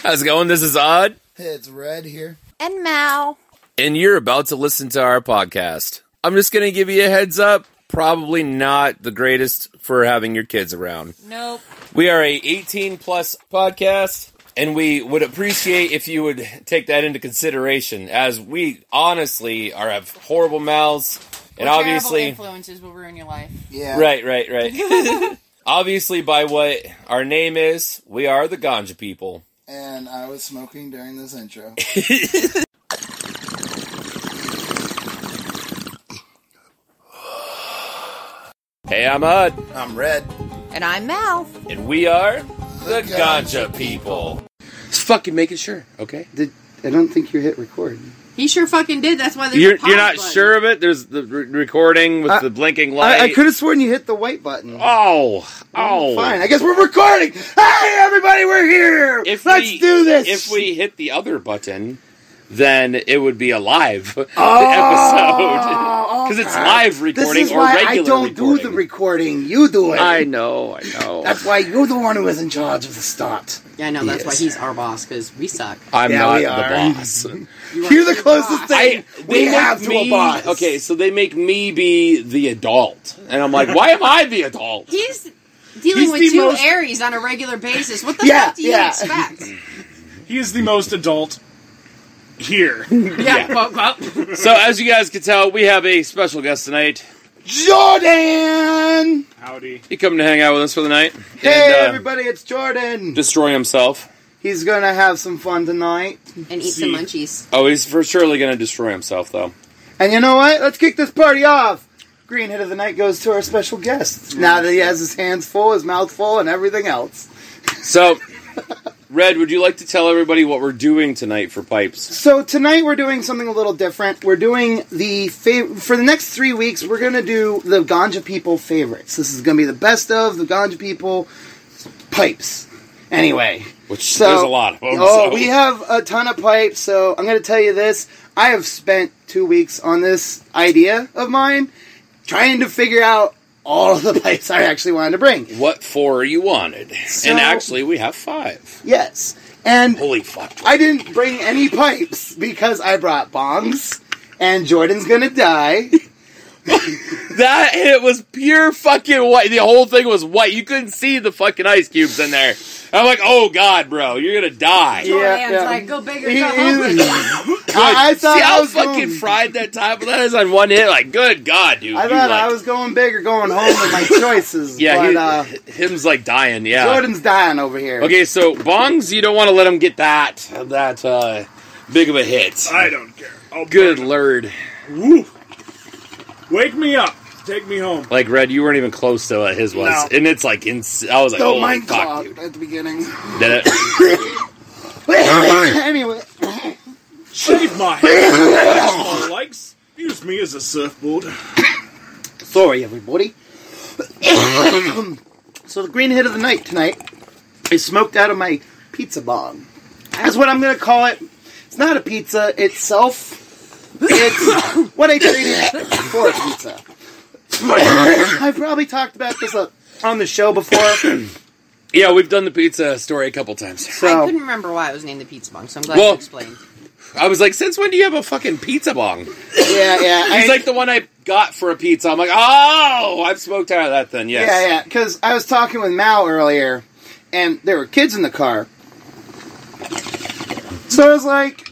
How's it going? This is Odd. Hey, it's Red here. And Mal. And you're about to listen to our podcast. I'm just going to give you a heads up. Probably not the greatest for having your kids around. Nope. We are a 18-plus podcast, and we would appreciate if you would take that into consideration, as we honestly have horrible mouths. And or obviously, influences will ruin your life. Yeah. Right. Obviously, by what our name is, we are the Ganja people. And I was smoking during this intro. Hey, I'm Odd. I'm Red. And I'm Mal. And we are the Ganja people. Just fucking making sure, okay? I don't think you hit record. He sure fucking did. That's why there's You're a pause not button. sure of it? There's the recording with the blinking light. I could have sworn you hit the white button. Oh. Fine. I guess we're recording. Hey, everybody, we're here. Let's do this. If we hit the other button, then it would be a live episode. Because it's live recording this is or why regular I don't recording. do the recording. You do it. I know. That's why you're the one who is in charge of the start. Yeah, I know. That's why he's our boss, because we suck. I'm Yeah, not we the are. boss. You're the closest thing we have to a boss. Okay, so they make me be the adult. And I'm like, why am I the adult? He's dealing with two Aries on a regular basis. What the fuck do you expect? He is the most adult here. Yeah. Well. So as you guys can tell, we have a special guest tonight. Jordan! Howdy. He coming to hang out with us for the night. Hey, and, everybody, it's Jordan. destroy himself. He's going to have some fun tonight. And eat some munchies. Oh, he's for surely going to destroy himself, though. And you know what? Let's kick this party off. Green Hit of the Night goes to our special guest. Now that he has his hands full, his mouth full, and everything else. So, Red, would you like to tell everybody what we're doing tonight for pipes? So tonight we're doing something a little different. We're doing for the next 3 weeks, we're going to do the Ganja People favorites. This is going to be the best of the Ganja People pipes. Anyway. Which, there's a lot of them. We have a ton of pipes, so I'm going to tell you this. I have spent 2 weeks on this idea of mine, trying to figure out all of the pipes I actually wanted to bring. What 4 you wanted. So, and actually, we have 5. Yes. And holy fuck. I didn't bring any pipes because I brought bongs, and Jordan's gonna die. It was pure fucking white. The whole thing was white. You couldn't see the fucking ice cubes in there. I'm like, oh god, bro, you're gonna die. Jordan's like, go big or go home. I thought see how I was fucking fried that time of that is on one hit? Like, good god, dude. I thought I was going big or going home with my choices. Yeah, but, him's like dying, yeah. Jordan's dying over here. Okay, so bongs, you don't want to let him get that big of a hit. I don't care. Good lord. Woo. Wake me up. Take me home. Like, Red, you weren't even close to what his was. No. And it's like, I was like, Don't oh mind fuck, talk dude. at the beginning. Did it? Anyway. Shave my head. Likes. Use me as a surfboard. Sorry, everybody. So the green hit of the night tonight is smoked out of my pizza bong. That's what I'm going to call it. It's not a pizza itself. It's what I treated for a pizza. I've probably talked about this on the show before. Yeah, we've done the pizza story a couple times. I So, couldn't remember why it was named the Pizza Bong, so I'm glad you explained. I was like, since when do you have a fucking pizza bong? yeah. He's like the one I got for a pizza. I'm like, oh, I've smoked out of that then, yes. Yeah, because I was talking with Mal earlier, and there were kids in the car. So I was like,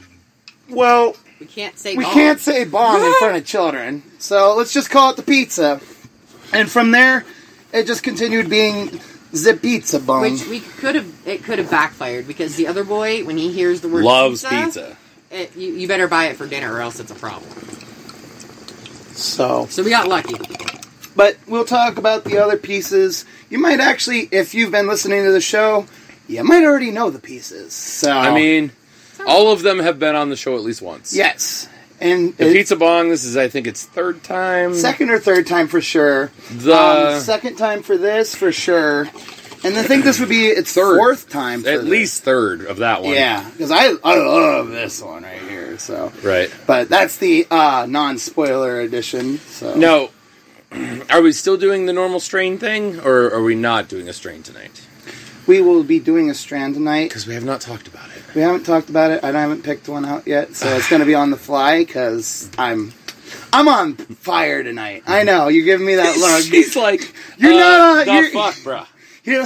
well, We can't say we bong. can't say bong in front of children, so let's just call it the pizza. And from there, it just continued being the pizza bong. Which it could have backfired, because the other boy, when he hears the word Loves pizza. You better buy it for dinner or else it's a problem. So we got lucky. But we'll talk about the other pieces. You might actually, if you've been listening to the show, you might already know the pieces. So I mean, all of them have been on the show at least once. yes. And The pizza bong, this is, I think, its 3rd time. second or third time for sure. Second time for this for sure. And I think this would be its 4th time for At this. least 3rd of that one. Yeah, because I love this one right here. So Right. But that's the non-spoiler edition. So Now, are we still doing the normal strain thing, or are we not doing a strain tonight? we will be doing a strand tonight. Because we have not talked about it. We haven't talked about it. I haven't picked one out yet, so it's going to be on the fly because I'm on fire tonight. I know, you're giving me that look. She's like, you're not the fuck, bruh. You're,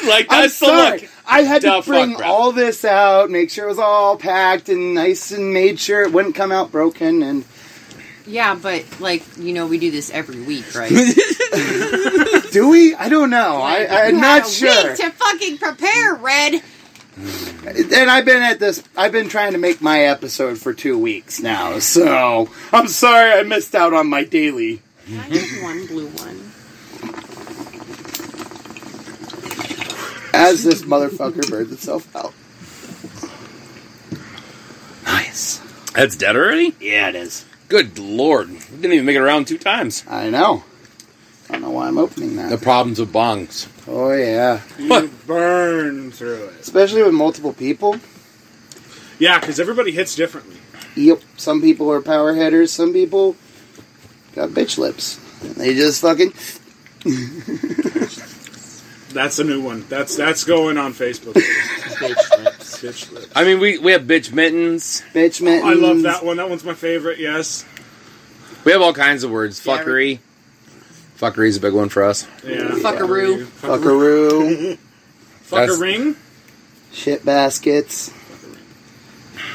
like, that's the look. I had to bring all this out, make sure it was all packed and nice, and made sure it wouldn't come out broken. And yeah, but like we do this every week, right? Do we? I don't know. Like, I'm not sure. Week to fucking prepare, Red. And I've been at this. I've been trying to make my episode for 2 weeks now, so I'm sorry I missed out on my daily. I have one blue one. As this motherfucker burns itself out. Nice. That's dead already? Yeah, it is. Good lord. We didn't even make it around 2 times. I know. I don't know why I'm opening that. The problems with bongs. Oh, yeah. You burn through it. Especially with multiple people. Yeah, because everybody hits differently. Yep. Some people are power hitters. Some people got bitch lips. And they just fucking... That's a new one. That's going on Facebook. Bitch lips. Bitch lips. I mean, we have bitch mittens. Bitch mittens. I love that one. That one's my favorite, yes. We have all kinds of words. Fuckery. Fuckery's a big one for us. Yeah. Fuckaroo. Fuckaroo. Fuckering. Shit baskets.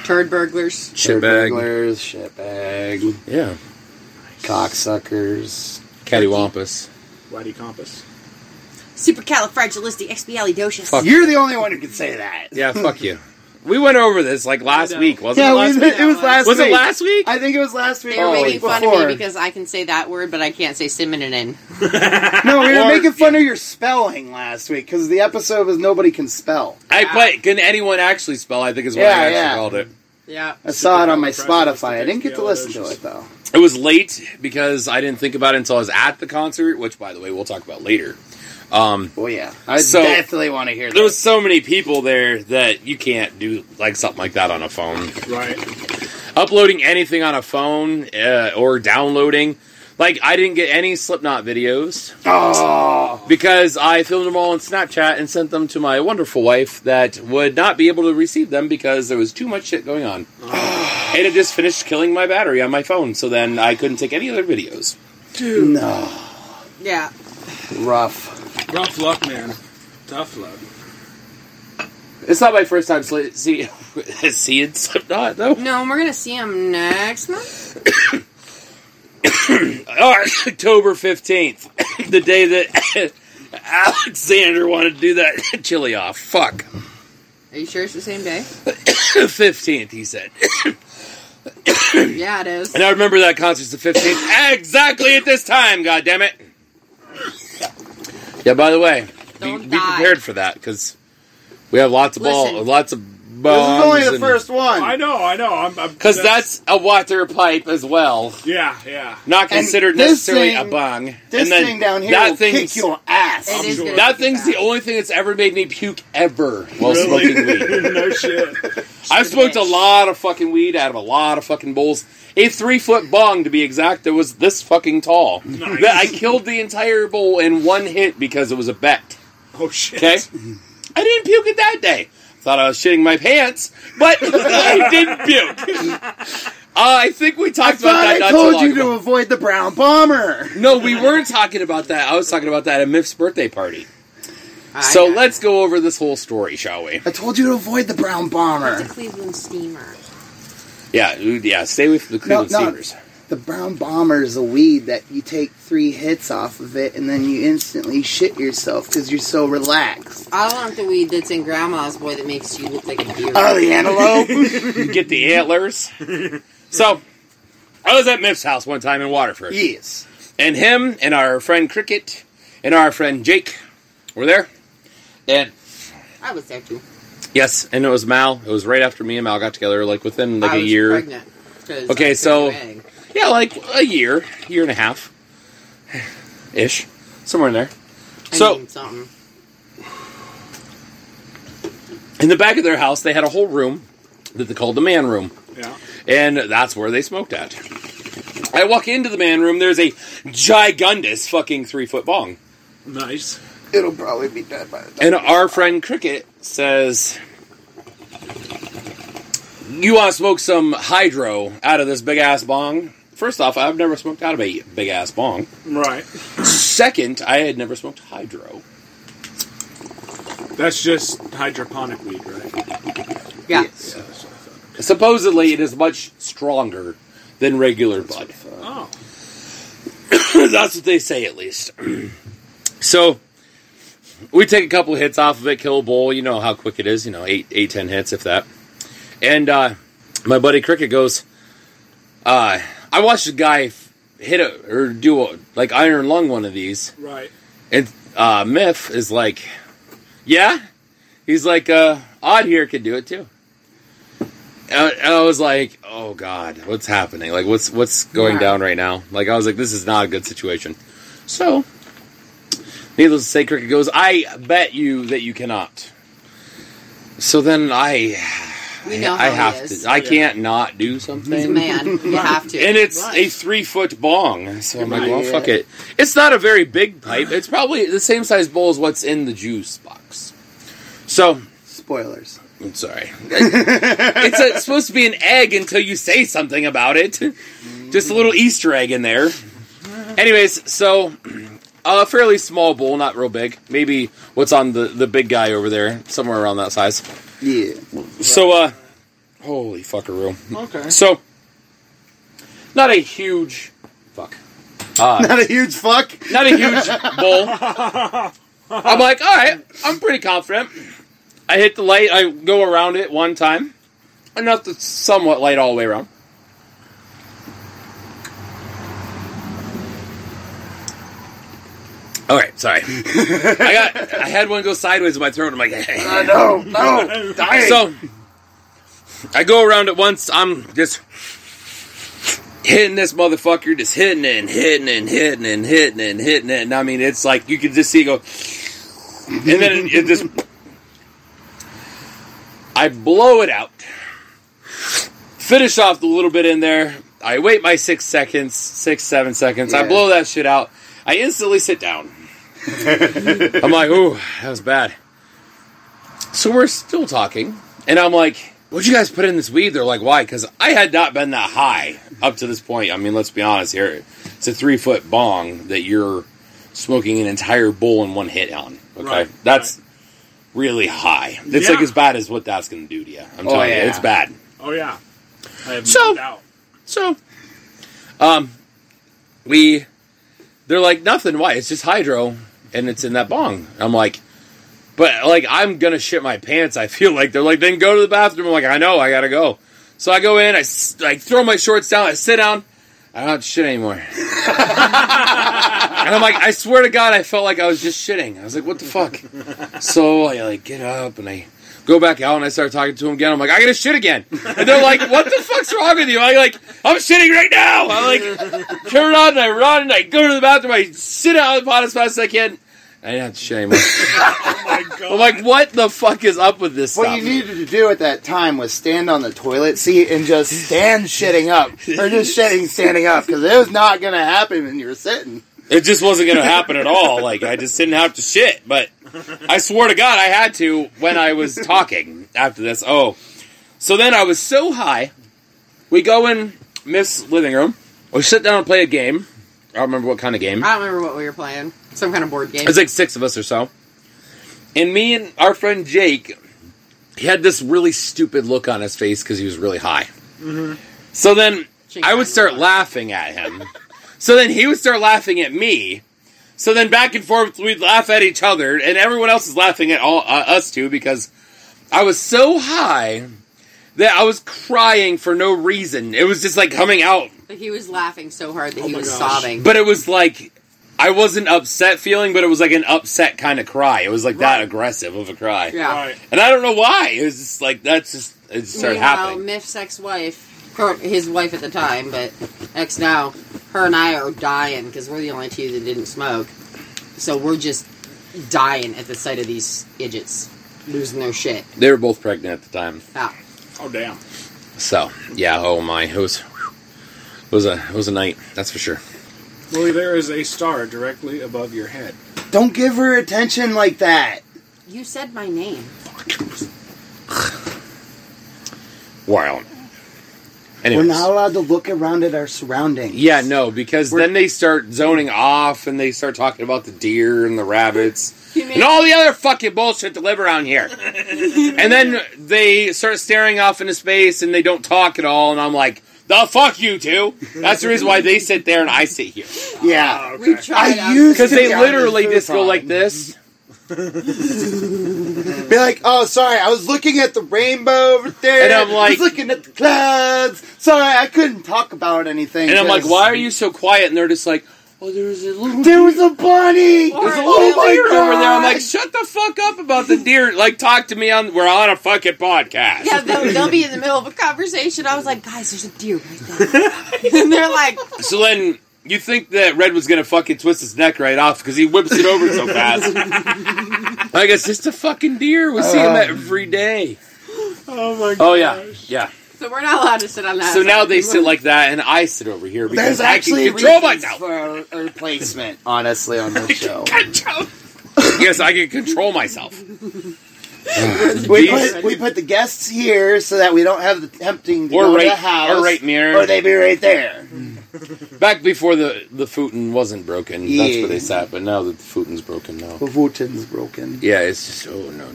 Turd burglars. Shitbag. Burglars. Shitbag. Yeah. Cocksuckers. Cattywampus. Whitey Compass. Supercalifragilisticexpialidocious. Fuck. You're the only one who can say that. Yeah, fuck you. We went over this like last week, wasn't it? Last week? It was last week. Was it last week? I think it was last week. They were making fun of before. me because I can say that word, but I can't say synonym. No, we were making fun of your spelling last week because the episode was nobody can spell. Can anyone actually spell? I think is what I actually called it. Yeah. I saw it on my Spotify. I didn't get to listen to it though. It was late because I didn't think about it until I was at the concert, which, by the way, we'll talk about later. Oh yeah, I definitely want to hear that. There was so many people there that you can't do like something like that on a phone. Right. Uploading anything on a phone or downloading, like I didn't get any Slipknot videos because I filmed them all on Snapchat and sent them to my wonderful wife that would not be able to receive them because there was too much shit going on. And it just finished killing my battery on my phone, so then I couldn't take any other videos. Dude. No. Yeah. Rough luck, man. Tough luck. It's not my first time seeing Slipknot, though. No, we're going to see him next month. October 15th. The day that Alexander wanted to do that chili off. Fuck. Are you sure it's the same day? 15th, he said. Yeah, it is. And I remember that concert's the 15th. Exactly at this time, goddammit. Yeah, by the way, be prepared for that, because we have lots of lots of bombs. This is only the first one. I know. Because that's a water pipe as well. Yeah. Not considered necessarily a bong. This thing down here will kick your ass. That thing's the only thing that's ever made me puke ever while smoking weed. No shit. I've smoked a lot of fucking weed out of a lot of fucking bowls. A 3-foot bong, to be exact, that was this fucking tall. Nice. That I killed the entire bowl in one hit because it was a bet. Oh shit. Okay? I didn't puke it that day. Thought I was shitting my pants, but I didn't puke. I think we talked about that. I told you to avoid the brown bomber. No, we weren't talking about that. I was talking about that at Miff's birthday party. So let's go over this whole story, shall we? I told you to avoid the brown bomber. It's a Cleveland steamer. Yeah, stay away from the Cleveland steamers. The brown bomber is a weed that you take 3 hits off of it and then you instantly shit yourself because you're so relaxed. I want the weed that's in Grandma's boy that makes you look like a deer. Oh, the antelope? You get the antlers. So, I was at Miff's house one time in Waterford. Yes. And him and our friend Cricket and our friend Jake were there. And I was there too. yes, and it was Mal. It was right after me and Mal got together, like within like I a was year. Pregnant, okay, so yeah, like a year and a half, ish, somewhere in there. Something. In the back of their house, they had a whole room that they called the man room. Yeah. And that's where they smoked at. I walk into the man room. There's a gigundous fucking 3-foot bong. Nice. It'll probably be dead by the time. And our friend Cricket says, you want to smoke some hydro out of this big-ass bong? First off, I've never smoked out of a big-ass bong. Right. Second, I had never smoked hydro. That's just hydroponic weed, right? Yeah. Yes. Supposedly, it is much stronger than regular bud. Oh. That's what they say, at least. So, we take a couple hits off of it, kill a bowl. You know how quick it is. 8, 10 hits, if that. And my buddy Cricket goes, I watched a guy hit or do iron lung one of these. Right. And Myth is like, yeah? He's like, Odd here could do it too. And I was like, oh God, what's happening? Like, what's going down right now? Like, I was like, this is not a good situation. So, needless to say, Cricket goes, I bet you that you cannot. So then I have to. I can't not do something. He's a man. You have to. And it's a 3-foot bong. So I'm like, well, fuck it. It's not a very big pipe. It's probably the same size bowl as what's in the juice box. So, spoilers. I'm sorry. It's supposed to be an egg until you say something about it. Just a little Easter egg in there. Anyways, so a fairly small bowl, not real big. Maybe what's on the big guy over there, somewhere around that size. Yeah. So, holy fuckaroo. Okay. So, not a huge fuck. Not a huge fuck? Not a huge bowl. I'm like, alright, I'm pretty confident. I hit the light, I go around it one time. Enough to somewhat light all the way around. Alright, sorry. I had one go sideways in my throat. I'm like, hey. No, dying. So, I go around it once. I'm just hitting this motherfucker, just hitting it and hitting it and hitting it and hitting it and hitting it. And I mean, it's like, you can just see it go, and then it just, I blow it out. Finish off the little bit in there. I wait my 6 seconds, 7 seconds. Yeah. I blow that shit out. I instantly sit down. I'm like, ooh, that was bad. So we're still talking, and I'm like, what'd you guys put in this weed? They're like, why? Because I had not been that high up to this point. I mean, let's be honest here. It's a 3-foot bong that you're smoking an entire bowl in one hit on. Okay? Right, that's really high. It's like as bad as what that's going to do to you. I'm telling you, it's bad. Oh, yeah. I have no doubt. So, they're like, nothing, why? It's just hydro, and it's in that bong. I'm like, but, like, I'm gonna shit my pants, I feel like. They're like, then go to the bathroom. I'm like, I know, I gotta go. So I go in, I throw my shorts down, I sit down, I don't have to shit anymore. And I'm like, I swear to God, I felt like I was just shitting. I was like, what the fuck? So I, get up, and I go back out, and I start talking to him again. I'm like, I gotta shit again. And they're like, what the fuck's wrong with you? I'm shitting right now. I turn it on, and I run, and I go to the bathroom, I sit out of the pot as fast as I can. I didn't have to shit anymore. Oh my God. I'm like, what the fuck is up with this stuff? What you needed to do at that time was stand on the toilet seat and just stand shitting up. Or just shitting standing up, because it was not going to happen when you were sitting. It just wasn't going to happen at all. Like, I just didn't have to shit. But I swear to God, I had to when I was talking after this. Oh. So then I was so high, we go in Miss living room, we sit down and play a game. I don't remember what kind of game. I don't remember what we were playing. Some kind of board game. It's like 6 of us or so. And me and our friend Jake, he had this really stupid look on his face because he was really high. Mm-hmm. So then I would start laughing at him. So then he would start laughing at me. So then back and forth, we'd laugh at each other, and everyone else is laughing at us too, because I was so high that I was crying for no reason. It was just like coming out. Like he was laughing so hard that he was sobbing. But it was like, I wasn't upset feeling, but it was like an upset kind of cry. It was like that aggressive of a cry. Yeah. Right. And I don't know why. It was just like, it started happening. Miff's ex-wife, his wife at the time, but ex now, her and I are dying because we're the only two that didn't smoke. So we're just dying at the sight of these idiots losing their shit. They were both pregnant at the time. Yeah. Oh, damn. So, yeah, oh my. It was a night, that's for sure. Willie, there is a star directly above your head. Don't give her attention like that. You said my name. Wow. We're Anyways. not allowed to look around at our surroundings. Yeah, no, because then they start zoning off and they start talking about the deer and the rabbits and all the other fucking bullshit that live around here. And then they start staring off into space and they don't talk at all, and I'm like, the fuck you two. That's the reason why they sit there and I sit here. Yeah. Okay. We tried out. Because they literally just go like this. Be like, oh, sorry, I was looking at the rainbow over there. And I'm like- I was looking at the clouds. Sorry, I couldn't talk about anything. And I'm like, 'cause why are you so quiet? And they're just like, oh, there was a little There was a bunny! There's a Oh little my deer over there. I'm like, God. shut the fuck up about the deer. Like, talk to me we're on a fucking podcast. Yeah, they'll be in the middle of a conversation. I was like, guys, there's a deer right there. And they're like, So then, you think that Red was gonna fucking twist his neck right off because he whips it over so fast. Like, it's just a fucking deer. We see him every day. Oh my god. Oh, yeah. Yeah. so we're not allowed to sit on that. So now side. they sit like that, and I sit over here because There's I actually can control reasons myself. for a replacement, honestly, on this show. Yes, I can control myself. We put the guests here so that we don't have the tempting to Or go to right- the house. or right near. Or they be right there. Back before the futon wasn't broken, that's Yeah. where they sat, but now that the futon's broken now. The futon's broken. Yeah, it's just, oh, no.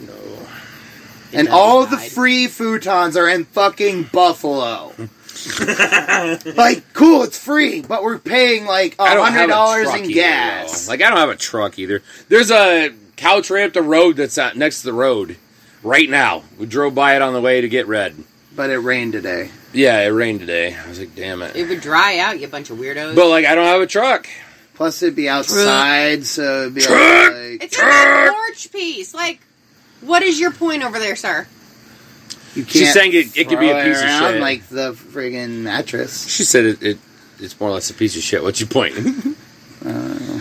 And all the free futons are in fucking Buffalo. Like, cool, it's free, but we're paying like I don't have a $100 truck in either, gas. though. Like, I don't have a truck either. There's a couch right up the road that's next to the road right now. We drove by it on the way to get Red. But it rained today. Yeah, it rained today. I was like, damn it. It would dry out, you bunch of weirdos. But, like, I don't have a truck. Plus, it'd be outside, so it'd be Truck! like it's a porch piece. Like, what is your point over there, sir? you can't. She's saying it could be a throw piece of around shit. like the friggin' mattress. She said it's more or less a piece of shit. What's your point?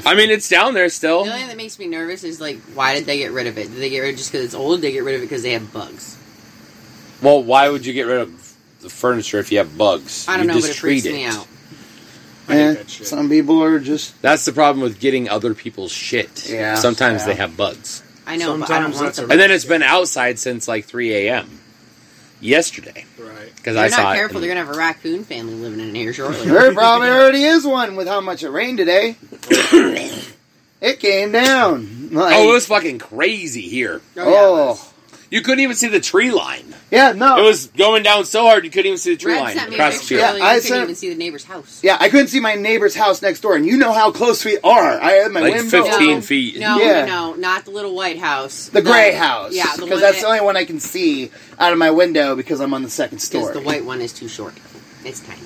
I mean, it's down there still. The only thing that makes me nervous is, like, why did they get rid of it? Did they get rid of it just because it's old? Did they get rid of it because they have bugs? Well, why would you get rid of the furniture if you have bugs? I don't You know, just but it freaks treat me out. I hate Eh, that shit. some people are just. That's the problem with getting other people's shit. Yeah, Sometimes yeah. they have bugs. I know, but I don't Sometimes want that's them. a- And then it's been outside since like 3 a.m. yesterday. Right. Because You're I not saw careful, it. they're going to have a raccoon family living in here shortly. There probably already is one with how much it rained today. It came down. Like, Oh, it was fucking crazy here. oh. You couldn't even see the tree line. Yeah, no. It was going down so hard you couldn't even see the tree Red line sent me a across the picture field. earlier. Yeah, I You couldn't sent- even see the neighbor's house. Yeah, I couldn't see my neighbor's house next door, and you know how close we are. I had my Like window. 15 feet. No, Yeah. no, not the little white house. The gray house. Yeah, the Because one that's that- the only one I can see out of my window because I'm on the second Because story. the white one is too short. It's tiny.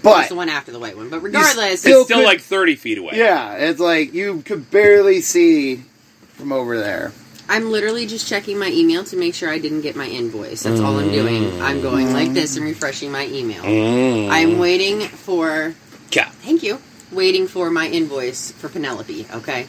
But It's the one after the white one. But regardless, still It's still could- like 30 feet away. yeah, it's like you could barely see from over there. I'm literally just checking my email to make sure I didn't get my invoice. That's all I'm doing. I'm going like this and refreshing my email. I'm waiting for... Yeah. Thank you. Waiting for my invoice for Penelope, okay?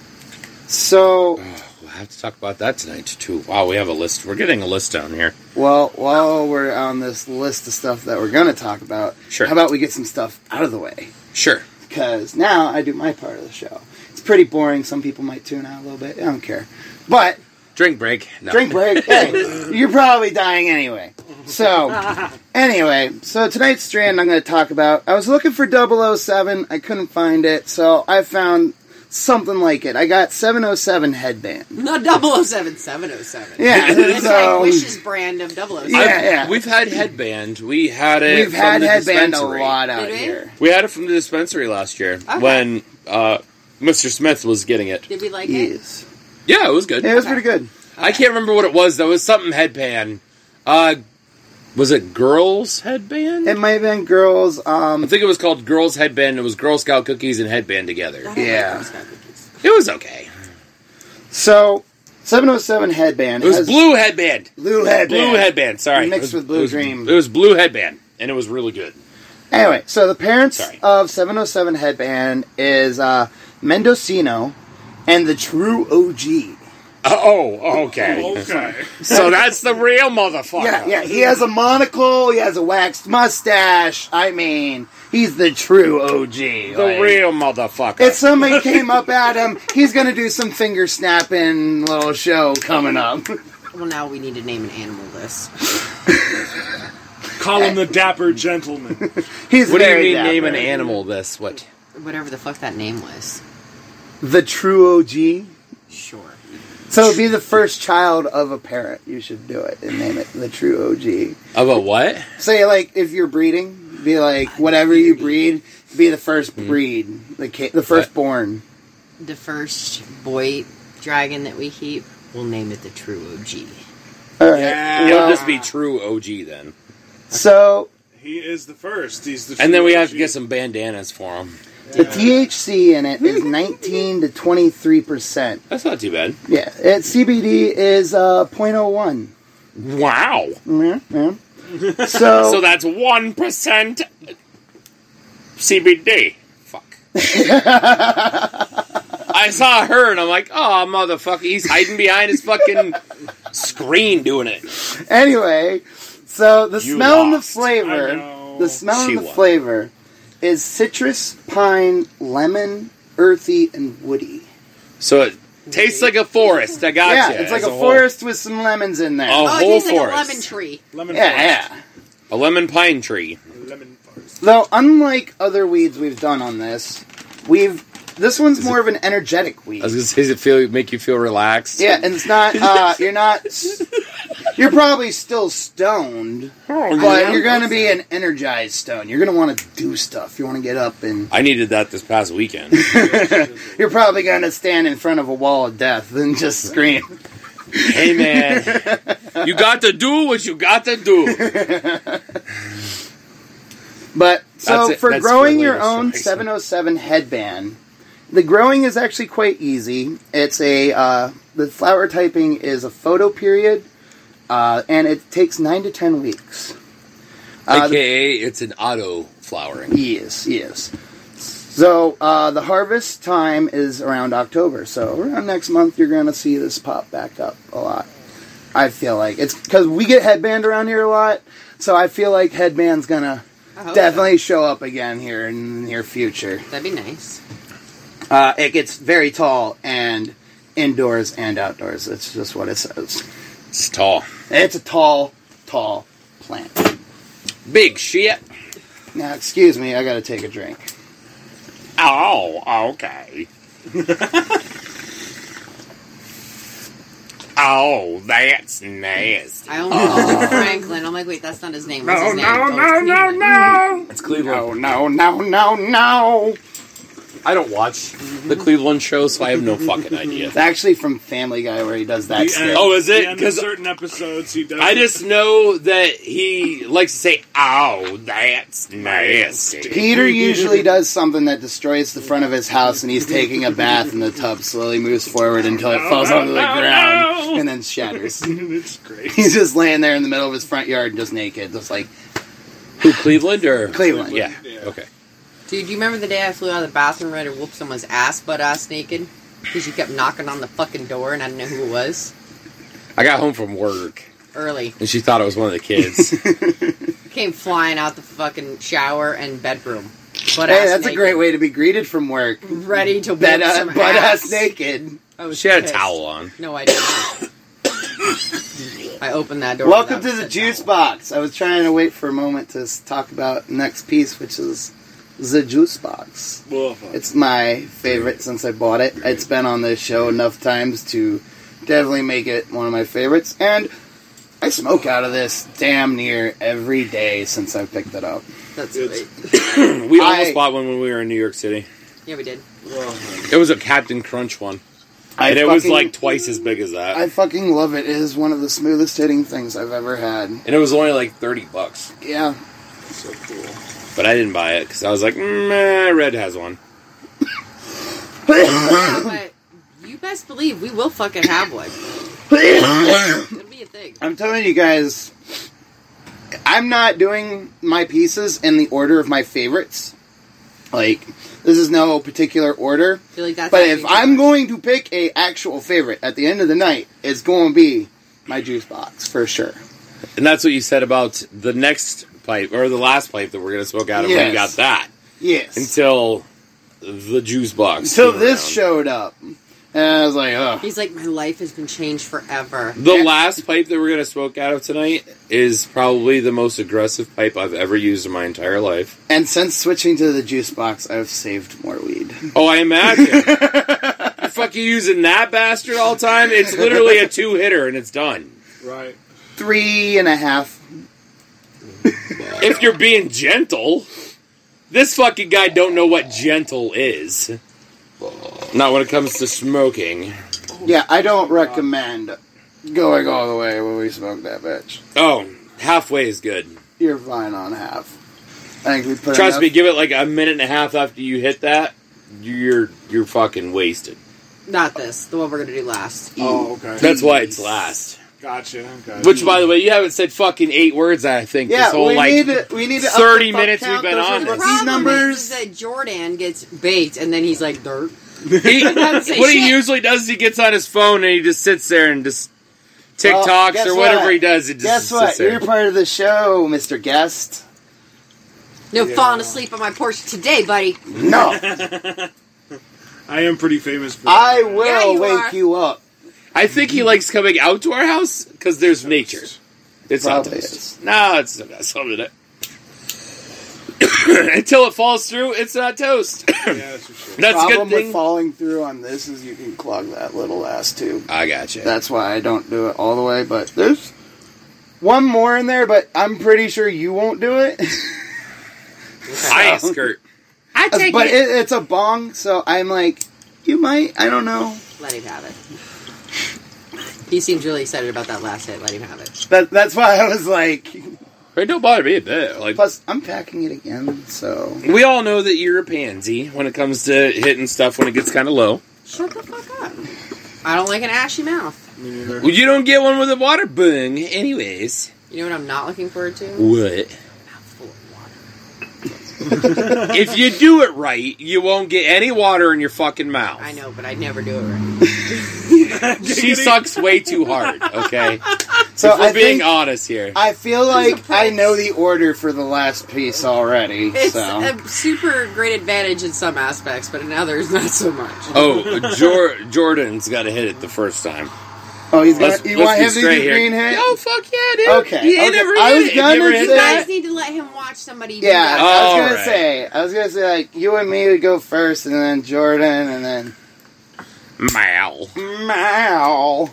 So, We'll have to talk about that tonight, too. Wow, we have a list. We're getting a list down here. well, while we're on this list of stuff that we're going to talk about, Sure. how about we get some stuff out of the way? Sure. Because now I do my part of the show. It's pretty boring. Some people might tune out a little bit. I don't care. But... Drink break. No. Drink break. Hey, you're probably dying anyway. So, anyway, so tonight's strand I'm going to talk about. I was looking for 007. I couldn't find it, so I found something like it. I got 707 headband. Not 007, 707. Yeah, It's so like Wish's brand of 007. Yeah. We've had headband. We had it we've from had the headband a dispensary. lot out Did we? here. We had it from the dispensary last year Okay. when Mr. Smith was getting it. Did we like it? Yes. Yeah, it was good. Yeah, it was Okay. pretty good. I can't remember what it was, though. It was something headband. Was it Girls Headband? It might have been girls. I think it was called Girls Headband. It was Girl Scout cookies and headband together. I don't Yeah. like Girl Scout cookies. It was okay. So, 707 headband. It was has blue headband. blue headband. Blue headband, sorry. Mixed It was- with blue it was- dream. It was blue headband, and it was really good. Anyway, so the parents Sorry. of 707 headband is Mendocino and the true OG. Oh, okay. Okay. So that's the real motherfucker. Yeah. He has a monocle. He has a waxed mustache. I mean, he's the true OG. The real motherfucker. If somebody came up at him, he's gonna do some finger snapping little show coming up. Well, now we need to name an animal this. Call him the Dapper Gentleman. He's What do you very mean dapper. name an animal this? What? Whatever the fuck that name was. The true OG. Sure. So it'd be the first child of a parent. You should do it and name it the true OG. Of a what? Say, like, if you're breeding, be like, whatever you breed, be the first breed. The firstborn. The first boy dragon that we keep, we'll name it the true OG. Alright. Yeah. It'll just be true OG then. So, He is the first. He's the. And then we have OG. to get some bandanas for him. the THC in it is 19 to 23%. That's not too bad. Yeah. CBD is 0.01. Wow. Yeah. So that's 1% CBD. Fuck. I saw her and I'm like, oh, motherfucker. He's hiding behind his fucking screen doing it. Anyway, so the You smell and the lost. I flavor, know. the smell She and the won. flavor is citrus, pine, lemon, earthy, and woody. So it tastes like a forest. I got Yeah, you. it's like as a whole. forest with some lemons in there. Oh. Oh, it whole tastes like a forest. lemon tree. Lemon Yeah, forest. yeah. A lemon pine tree. Lemon forest. Though, unlike other weeds we've done on this, this one's more of an energetic weed. I was gonna say, does it make you feel relaxed? Yeah, and it's not, you're probably still stoned, but you're gonna be an energized stone. You're gonna want to do stuff. You want to get up and, I needed that this past weekend. you're probably gonna stand in front of a wall of death and just scream. Hey man, you got to do what you got to do. But, so That's it. for That's growing for your later own stories. 707 headband, the growing is actually quite easy. It's the flower typing is a photoperiod, and it takes 9 to 10 weeks. AKA, it's an auto flowering. Yes. So, the harvest time is around October, so around next month you're going to see this pop back up a lot. I feel like. It's because we get headband around here a lot, so I feel like headband's going to definitely show up again here in the near future. That'd be nice. It gets very tall and indoors and outdoors. That's just what it says. It's tall. It's a tall plant. Big shit. Now, excuse me, I gotta take a drink. Oh, okay. Oh, that's nasty. I almost called him Franklin. I'm like, wait, that's not his name. What's his name? Oh, it's Cleveland. no! It's Cleveland. No! I don't watch the Cleveland show, so I have no fucking idea. It's actually from Family Guy where he does that The skit. end- Oh, is it? the end of 'Cause certain episodes he does. I just know that he likes to say, oh, that's nasty. Peter usually does something that destroys the front of his house, and he's taking a bath, and the tub slowly moves forward until it falls onto the ground and then shatters. It's great. He's just laying there in the middle of his front yard, just naked, just like Who, Cleveland or? Cleveland. Yeah, Yeah. okay. Dude, you remember the day I flew out of the bathroom ready to whoop someone's ass butt-ass naked? Because you kept knocking on the fucking door and I didn't know who it was? I got home from work, Early. and she thought it was one of the kids. Came flying out the fucking shower and bedroom. Hey, that's a great way to be greeted from work. Ready to whoop Butt some ass ass. naked. I was She had a pissed. towel on. No, I didn't. I opened that door. Welcome without to the said juice towel. box. I was trying to wait for a moment to talk about next piece, which is the juice box. Well, fuck. It's my favorite since I bought it. It's been on this show enough times to definitely make it one of my favorites. And I smoke out of this damn near every day since I picked it up. That's It's- great. We almost bought one when we were in New York City. Yeah, we did. Well, It was a Captain Crunch one. And it was like twice as big as that. I fucking love it. It is one of the smoothest hitting things I've ever had. And it was only like $30. Yeah. so cool. But I didn't buy it because I was like, Red has one. But you best believe we will fucking have one. It'll be a thing. I'm telling you guys, I'm not doing my pieces in the order of my favorites. Like, this is no particular order. I feel like that's But actually if I'm going to pick a actual favorite at the end of the night, it's going to be my juice box, for sure. And that's what you said about the next pipe, or the last pipe that we're going to smoke out of when you got that. Yes. Until the juice box. Until came this around. showed up. And I was like, ugh. He's like, my life has been changed forever. The last pipe that we're going to smoke out of tonight is probably the most aggressive pipe I've ever used in my entire life. And since switching to the juice box, I've saved more weed. Oh, I imagine. You're fucking using that bastard all the time? It's literally a 2-hitter and it's done. Right. 3.5. If you're being gentle. This fucking guy don't know what gentle is. Not when it comes to smoking. Yeah, I don't recommend going all the way when we smoke that bitch. Oh, halfway is good. You're fine on half. I think we put Trust enough. me, give it like a minute and a half after you hit that, you're fucking wasted. Not this. The one we're going to do last. Oh, okay. That's why it's last. Gotcha. Which, by the way, you haven't said fucking 8 words, I think, Yeah, this whole, we like, need to up 30 the fuck minutes count. we've been Those on are this. The These problem numbers. is that Jordan gets baked, and then he's like, dirt. He, Doesn't say what he shit. usually does is he gets on his phone and he just sits there and just TikToks guess or whatever what? he does. He just Guess sits what? there. You're part of the show, Mr. Guest. No Yeah. falling asleep on my porch today, buddy. No. I am pretty famous for I that. will Yeah, you wake are. you up. I think he likes coming out to our house because there's nature. It's not Probably toast. is. No, it's not something in it. Until it falls through, it's not toast. Yeah, that's for sure. That's a Problem good with thing. falling through on this is you can clog that little ass tube. I gotcha. That's why I don't do it all the way, but there's one more in there, but I'm pretty sure you won't do it. I ain't skirt. I take But it. it's a bong, so I'm like, you might, I don't know. Let him have it. He seems really excited about that last hit. Let him have it. That's why I was like, It don't bother me a bit. Like, plus I'm packing it again, so. we all know that you're a pansy when it comes to hitting stuff when it gets kind of low. Shut the fuck up. I don't like an ashy mouth. Me neither. Well, you don't get one with a water bung, anyways. You know what I'm not looking forward to? What? Mouthful of water. If you do it right, you won't get any water in your fucking mouth. I know, but I never do it right. She sucks way too hard, okay? So If we're I being think, honest here. I feel like I know the order for the last piece already, It's so. a super great advantage in some aspects, but in others, not so much. Oh, Jordan's got to hit it the first time. Oh, he's Let's- got, you let's want be him to straight do here. green hit? Oh, fuck yeah, dude. Okay, You ain't okay. never I hit was it. You gonna never hit You say- that. guys need to let him watch somebody do Yeah, that. I was gonna Alright. say, like, you and me would go first, and then Jordan, and then. Meow. Meow.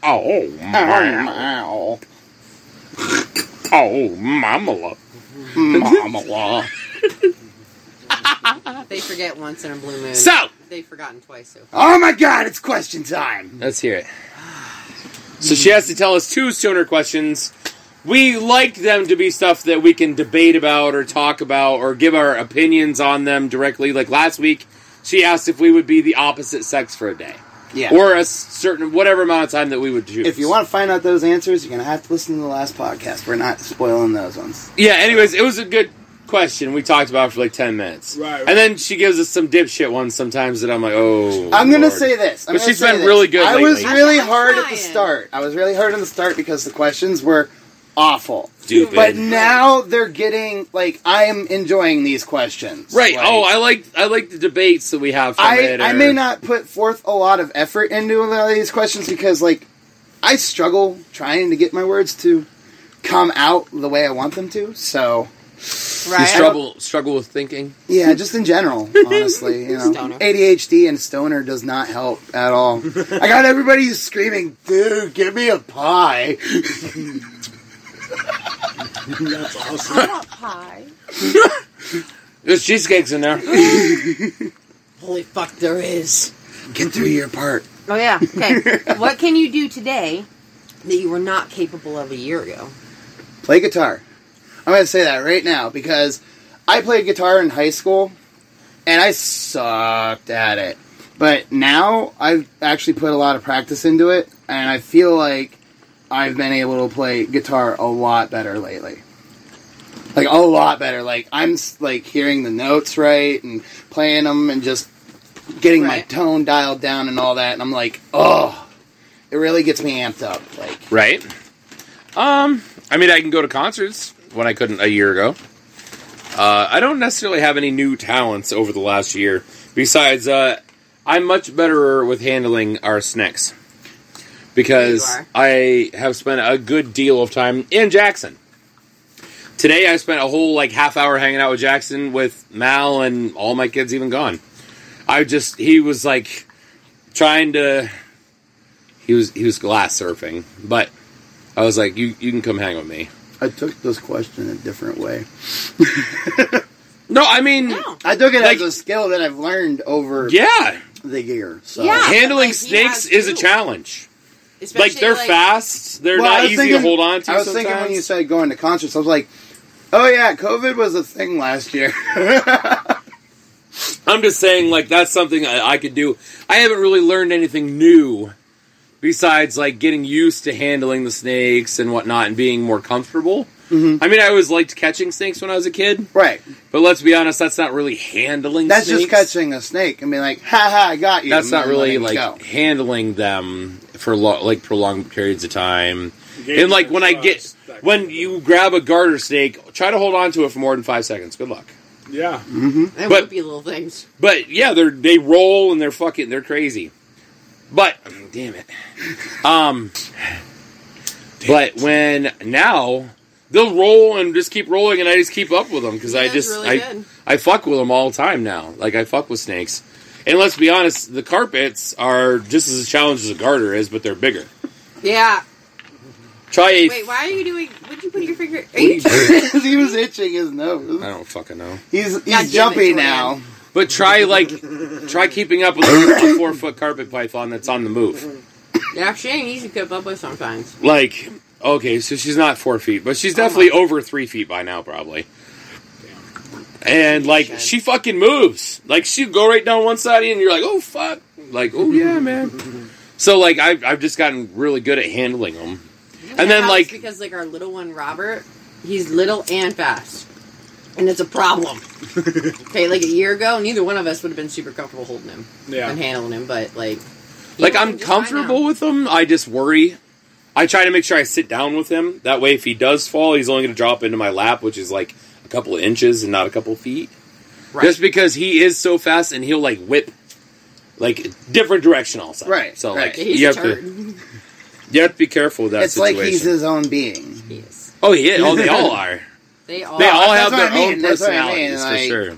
Oh, Meow. Oh, mamala. Mamala. They forget once in a blue moon. So, They've forgotten twice so far. Oh my god, it's question time! let's hear it. So she has to tell us 2 stoner questions. We like them to be stuff that we can debate about or talk about or give our opinions on them directly. Like last week, she asked if we would be the opposite sex for a day. Yeah. Or a certain, whatever amount of time that we would choose. If you want to find out those answers, you're gonna have to listen to the last podcast. We're not spoiling those ones. Yeah, anyways, it was a good question. We talked about it for like 10 minutes. Right. And then she gives us some dipshit ones sometimes that I'm like, oh, I'm gonna Lord. say this. But she's been really good I was lately. really I'm hard at the trying. start. I was really hard on the start because the questions were awful. Stupid. But now they're getting, like, I am enjoying these questions. Right. Like, Oh, I like the debates that we have from it. I or- may not put forth a lot of effort into a lot of these questions because, like, I struggle trying to get my words to come out the way I want them to. So, You Right? struggle with thinking. yeah, just in general, honestly, you know, Stoner. ADHD and stoner does not help at all. I got everybody screaming, "Dude, give me a pie!" That's awesome. I want pie. There's cheesecakes in there. Holy fuck, there is. Get through your part. Oh, yeah. Okay. What can you do today that you were not capable of a year ago? Play guitar. I'm going to say that right now because I played guitar in high school and I sucked at it. But now I've actually put a lot of practice into it and I feel like I've been able to play guitar a lot better lately. Like, a lot better. Like, I'm, like, hearing the notes right and playing them and just getting my tone dialed down and all that. And I'm like, oh, it really gets me amped up. Like, right? I mean, I can go to concerts when I couldn't a year ago. I don't necessarily have any new talents over the last year. Besides, I'm much better with handling our snacks. Because I have spent a good deal of time in Jackson. Today I spent a whole half hour hanging out with Jackson with Mal and all my kids even gone. He was trying to, he was glass surfing, but I was like, you can come hang with me. I took this question a different way. No, I mean, I took it as a skill that I've learned over the year. So. Yeah, handling snakes is a challenge. Especially they're fast, they're not easy to hold on to. I was thinking when you said going to concerts, I was like, oh yeah, COVID was a thing last year. I'm just saying, that's something I could do. I haven't really learned anything new besides, getting used to handling the snakes and whatnot and being more comfortable. Mm-hmm. I mean, I always liked catching snakes when I was a kid. Right. But let's be honest, that's not really handling snakes. That's just catching a snake and being like, ha ha, I got you. That's not really, handling them for, prolonged periods of time. And, when you grab a garter snake, try to hold on to it for more than 5 seconds. Good luck. Yeah. Mm-hmm. They would be little things. But, yeah, they roll and they're crazy. But, damn it. But when now, they'll roll and just keep rolling and I just keep up with them because I fuck with them all the time now. I fuck with snakes. And let's be honest, the carpets are just as a challenge as a garter is, but they're bigger. Yeah. Wait, why are you doing... Would you put your finger... He was itching his nose. I don't fucking know. He's jumpy now. But try keeping up with a 4-foot carpet python that's on the move. Yeah, she ain't easy to keep up with sometimes. Okay, so she's not 4 feet, but she's definitely over 3 feet by now, probably. And, she fucking moves. She'll go right down one side and you're like, oh, fuck. Oh, yeah, man. So, I've just gotten really good at handling them. And then, because, our little one, Robert, he's little and fast. And it's a problem. Okay, a year ago, neither one of us would have been super comfortable holding him. Yeah. And handling him, but, I'm comfortable with him. I just worry. I try to make sure I sit down with him. That way, if he does fall, he's only going to drop into my lap, which is, a couple of inches and not a couple of feet. Right. Just because he is so fast and he'll, whip, different direction also. Right. So, he's you have to be careful with that situation. It's he's his own being. He is. Oh, he is. Oh, they all are. They all have their own personalities, for sure.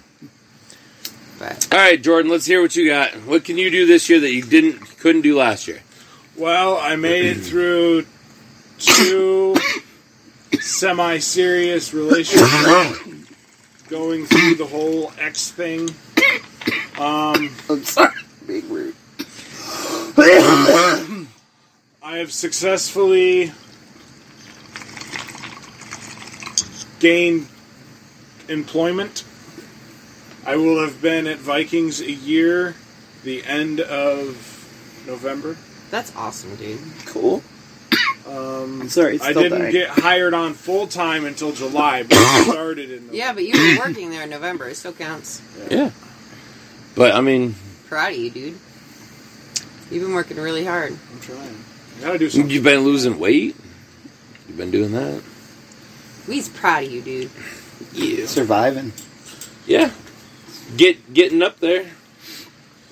But. All right, Jordan, let's hear what you got. What can you do this year that you couldn't do last year? Well, I made it through 2 semi-serious relationships, going through the whole X thing. I'm sorry, being rude. I have successfully gained employment. I will have been at Vikings a year, the end of November. That's awesome, dude. Cool. I'm sorry, I didn't get hired on full-time until July, but I started in November. Yeah, but you were working there in November. It still counts. Yeah. But, I mean... Proud of you, dude. You've been working really hard. I'm trying. I gotta do something. You've been losing weight? You've been doing that? We's proud of you, dude. Yeah. Surviving. Yeah. Getting up there.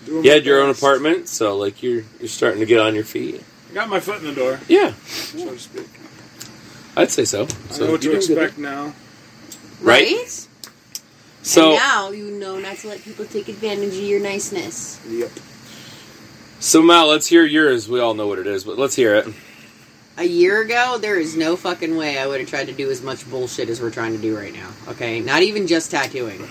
You had your own apartment, so, you're starting to get on your feet. I got my foot in the door. Yeah. So to speak. I'd say so. I know what to expect now. Right? So and now you know not to let people take advantage of your niceness. Yep. So, Mal, let's hear yours. We all know what it is, but let's hear it. A year ago, there is no fucking way I would have tried to do as much bullshit as we're trying to do right now. Okay? Not even just tattooing.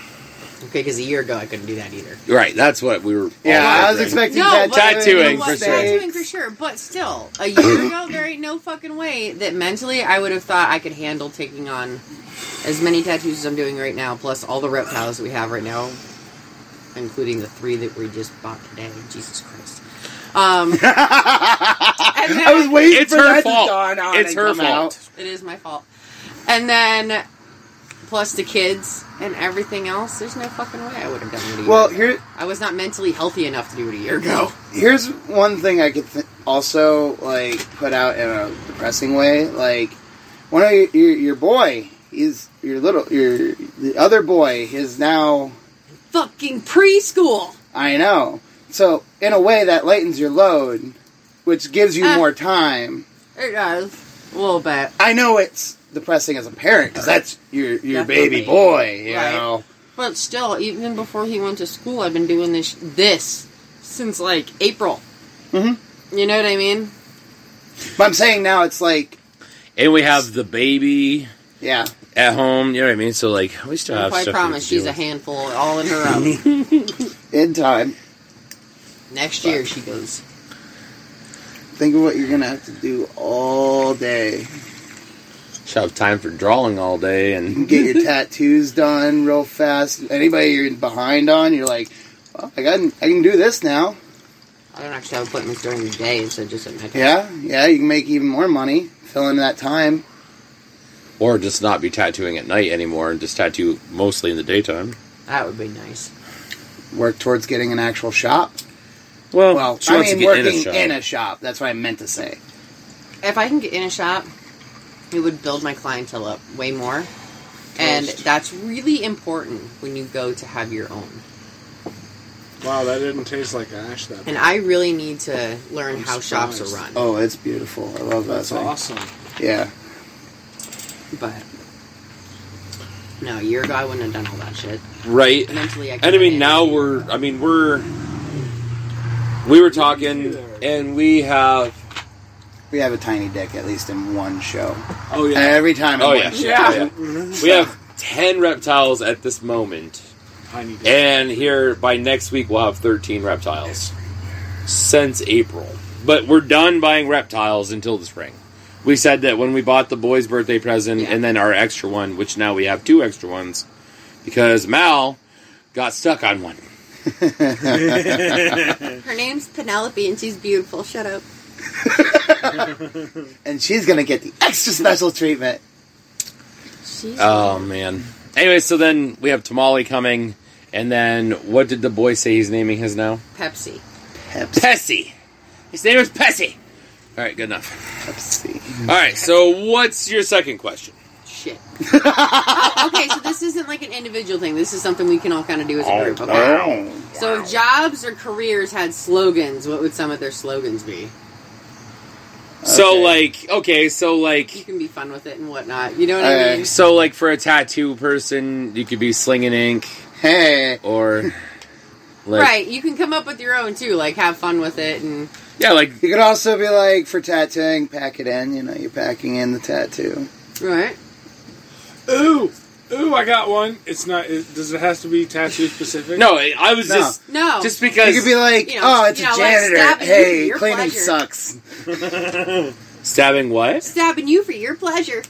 Okay, because a year ago I couldn't do that either. Right, that's what we were... Yeah, I was expecting tattooing for sure. Tattooing for sure, but still, a year ago, there ain't no fucking way that mentally I would have thought I could handle taking on as many tattoos as I'm doing right now, plus all the reptiles that we have right now, including the 3 that we just bought today. Jesus Christ. And then, I was waiting for that to dawn on. It's her fault. It is my fault. And then... plus the kids and everything else, there's no fucking way I would have done it a year Well, ago. I was not mentally healthy enough to do it a year ago. Here's one thing I could also, like, put out in a depressing way. Like, one of your boy, the other boy is now... Fucking preschool! I know. So, in a way, that lightens your load, which gives you more time. It does. A little bit. I know it's depressing as a parent, because that's your baby boy, you know. But still, even before he went to school, I've been doing this since, like, April. Mm-hmm. You know what I mean? But I'm saying now it's like... And we have the baby at home, you know what I mean? So, like, we still have stuff. I promise she's a handful all in her own. In time. Next year she goes. Think of what you're going to have to do all day. Should have time for drawing all day and get your tattoos done real fast. Anybody you're behind on, you're like, well, I can do this now. I don't actually have appointments during the day instead of just at night time. Yeah, you can make even more money filling that time. Or just not be tattooing at night anymore and just tattoo mostly in the daytime. That would be nice. Work towards getting an actual shop. Well, I mean working in a shop. That's what I meant to say. If I can get in a shop, it would build my clientele up way more. And that's really important when you go to have your own. Wow, that didn't taste like ash. And I really need to learn how shops are run. Oh, it's beautiful. I love that thing. That's awesome. Yeah. But no, a year ago I wouldn't have done all that shit. Right. Mentally, and I mean, now we were talking, and we have a tiny dick at least in one show. Oh yeah. Every time. We have 10 reptiles at this moment. And here, by next week, we'll have 13 reptiles. Since April. But we're done buying reptiles until the spring. We said that when we bought the boy's birthday present, and then our extra one, which now we have 2 extra ones, because Mal got stuck on one. Her name's Penelope, and she's beautiful. Shut up. And she's going to get the extra special treatment. Man. Anyway, so then we have Tamale coming, and then what did the boy say he's naming his now? Pepsi. Pepsi. His name is Pepsi. All right, good enough. Pepsi. All right, so what's your second question? Shit. Okay, so this isn't like an individual thing. This is something we can all kind of do as a group, okay? So if jobs or careers had slogans, what would some of their slogans be? So, like... You can be fun with it and whatnot. You know what I mean? So, like, for a tattoo person, you could be slinging ink. Hey. Or... Like, right, you can come up with your own, too. Like, have fun with it and... Yeah, like... You could also be like, for tattooing, pack it in. You know, you're packing in the tattoo. Right. Ooh, I got one. It's not... does it have to be tattoo specific? No, I was just... No. Just because... You could be like, it's a janitor. Hey, cleaning sucks. Stabbing what? Stabbing you for your pleasure.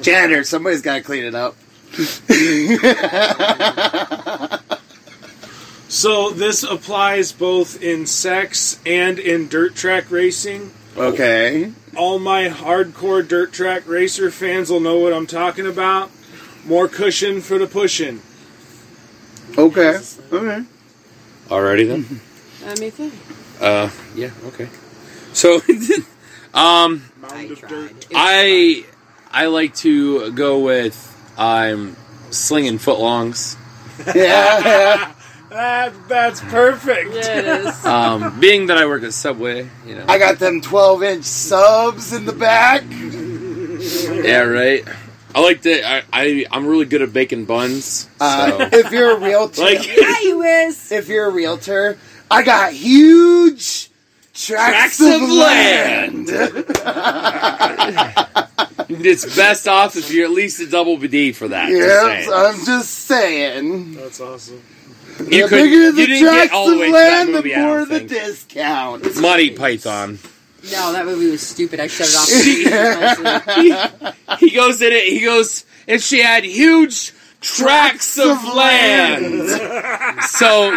Janitor, somebody's got to clean it up. So this applies both in sex and in dirt track racing. Okay. All my hardcore dirt track racer fans will know what I'm talking about. More cushion for the pushing. Okay. Alrighty then. That me think. Yeah, okay. So, I like to go with I'm slinging footlongs. Yeah. That's perfect. Yeah, it is. Being that I work at Subway, you know. I got them 12-inch subs in the back. Yeah, right. I like to. I'm really good at baking buns. So. If you're a realtor, yeah, you is. If you're a realtor, I got huge tracts of land. It's best off if you're at least a double BD for that. Yep, I'm just saying. That's awesome. The bigger the tracts of land, the more the discount. It's Monty Python. No, that movie was stupid. I shut it off. He goes in it. He goes, and she had huge tracts of land. So